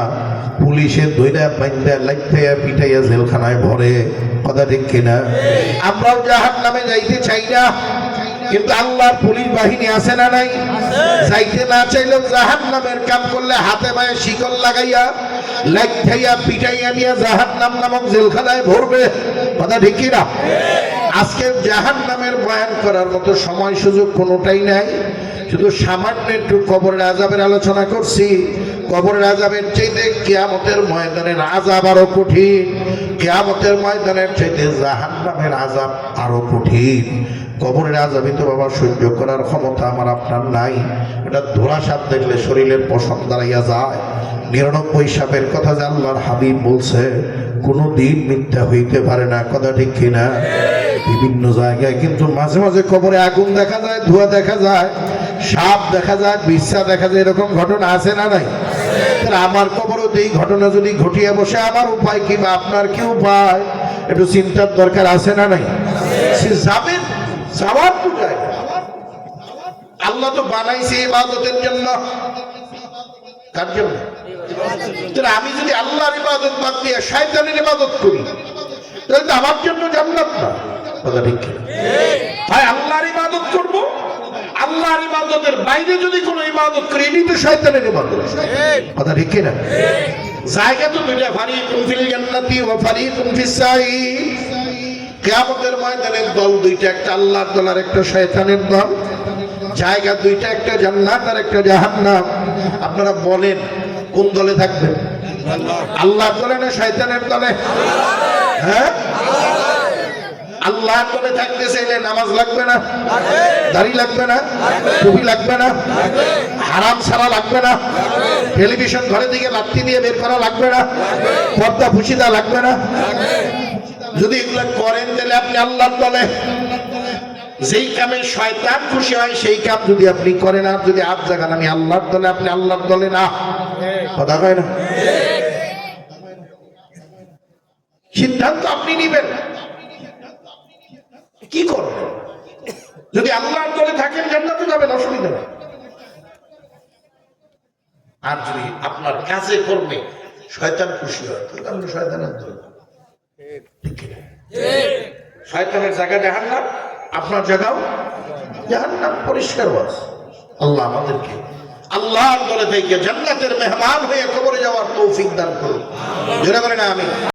A: পুলিশের দইরা বাইন্দা লাইটাইয়া পিটাইয়া জেলখানায় ভরে। কথা ঠিক কিনা? আমরাও জাহান্নামে যাইতে চাই না। কিন্তু আল্লাহর পুলিশ বাহিনী আছে না নাই? যাইতে না চাইলেও জাহান্নামের কাম করলে হাতে পায়ে শিকল লাগাইয়া লাইঠাইয়া পিটাইয়া নিয়ে জাহান্নাম নামক জেলখানায় ভরবে। কথা ঠিক কি না? আজকে জাহান্নামের বয়ান করার মতো সময় সুযোগ কোনোটাই নাই। শুধু সামান্য একটু কবরের আযাবের আলোচনা করছি। কবরের আযাবের চাইতে কিয়ামতের ময়দানের আযাব আরো কঠিন। কিয়ামতের ময়দানের চাইতে জাহান্নামের আযাব আরো কঠিন। কবরের আযাবই তো বাবা সহ্য করার ক্ষমতা আমার আপনার নাই। এটা ধোঁয়া সাপ দেখলে শরীরের পশম দাঁড়াইয়া যায়। 99 সাপের কথা যে আল্লাহর হাবিব বলছে কোনো দিন মিথ্যা হইতে পারে না। কথা ঠিক কিনা? বিভিন্ন জায়গায় কিন্তু মাঝে মাঝে কবরে আগুন দেখা যায়, ধোঁয়া দেখা যায়, সাপ দেখা যায়, বিচ্ছা দেখা যায়, এরকম ঘটনা আছে না নাই? আমার কবরও এই ঘটনা যদি ঘটিয়ে বসে আমার উপায় কি বা আপনার কি উপায়? একটু চিন্তার দরকার আছে না নাই? সে যাবেন, যাওয়ার তো যায়। আল্লাহ তো বানাইছে ইবাদতের জন্য। কার জন্য? আমি যদি আল্লাহর ইবাদত বাদ দিয়ে শয়তানের ইবাদত করি তাহলে তো আমার জন্য জান্নাত না। কথা ঠিক কি? হয় আল্লাহর ইবাদত করব, আল্লাহর ইবাদতের বাইরে যদি কোনো ইবাদত করি এটাই তো শয়তানের ইবাদত। কথা ঠিক কি না? জায়গা তো দুইটা, ফারিকুন ফিল জান্নাতি ওয়া ফারিকুন ফিস সাঈর। কিয়ামতের ময়দানের দল দুইটা, একটা আল্লাহর দল আর একটা শয়তানের দল। জায়গা দুইটা, একটা জান্নাত আর একটা জাহান্নাম। আপনারা বলেন কোন দলে থাকবেন? আল্লাহর দলে না শয়তানের দলে? হ্যাঁ, আল্লাহর দলে থাকতে চাইলে নামাজ লাগবে না, দাড়ি লাগবে না, টুপি লাগবে না, হারাম ছাড়া লাগবে না, টেলিভিশন ঘরে থেকে লাঠি দিয়ে বের করা লাগবে না, পর্দা ফুসিদা লাগবে না। যদি এগুলো করেন তাহলে আপনি আল্লাহর দলে। যেই কামে শয়তান খুশি হয় সেই কাম যদি আপনি করেন, আর যদি আপ জাগান আমি আল্লাহর দলে, আপনি আল্লাহর দলে না। কথা কয় না? সিদ্ধান্ত আপনি নিবেন কি করবেন। যদি আল্লাহর দলে থাকেন জান্নাতে যাবেন, অসুবিধা নেই। আর যদি আপনার কাজে কর্মে শয়তান খুশি হয় তাহলে আপনি শয়তানের দলে। শয়তানের জায়গা জাহান্নাম, আপনার জায়গাও জাহান্নাম। পরিষ্কার ওয়াজ। আল্লাহ আমাদেরকে আল্লাহর দলে থেকে জান্নাতের মেহমান হয়ে কবরে যাওয়ার তৌফিক দান করুন। জোরে বলেন আমিন।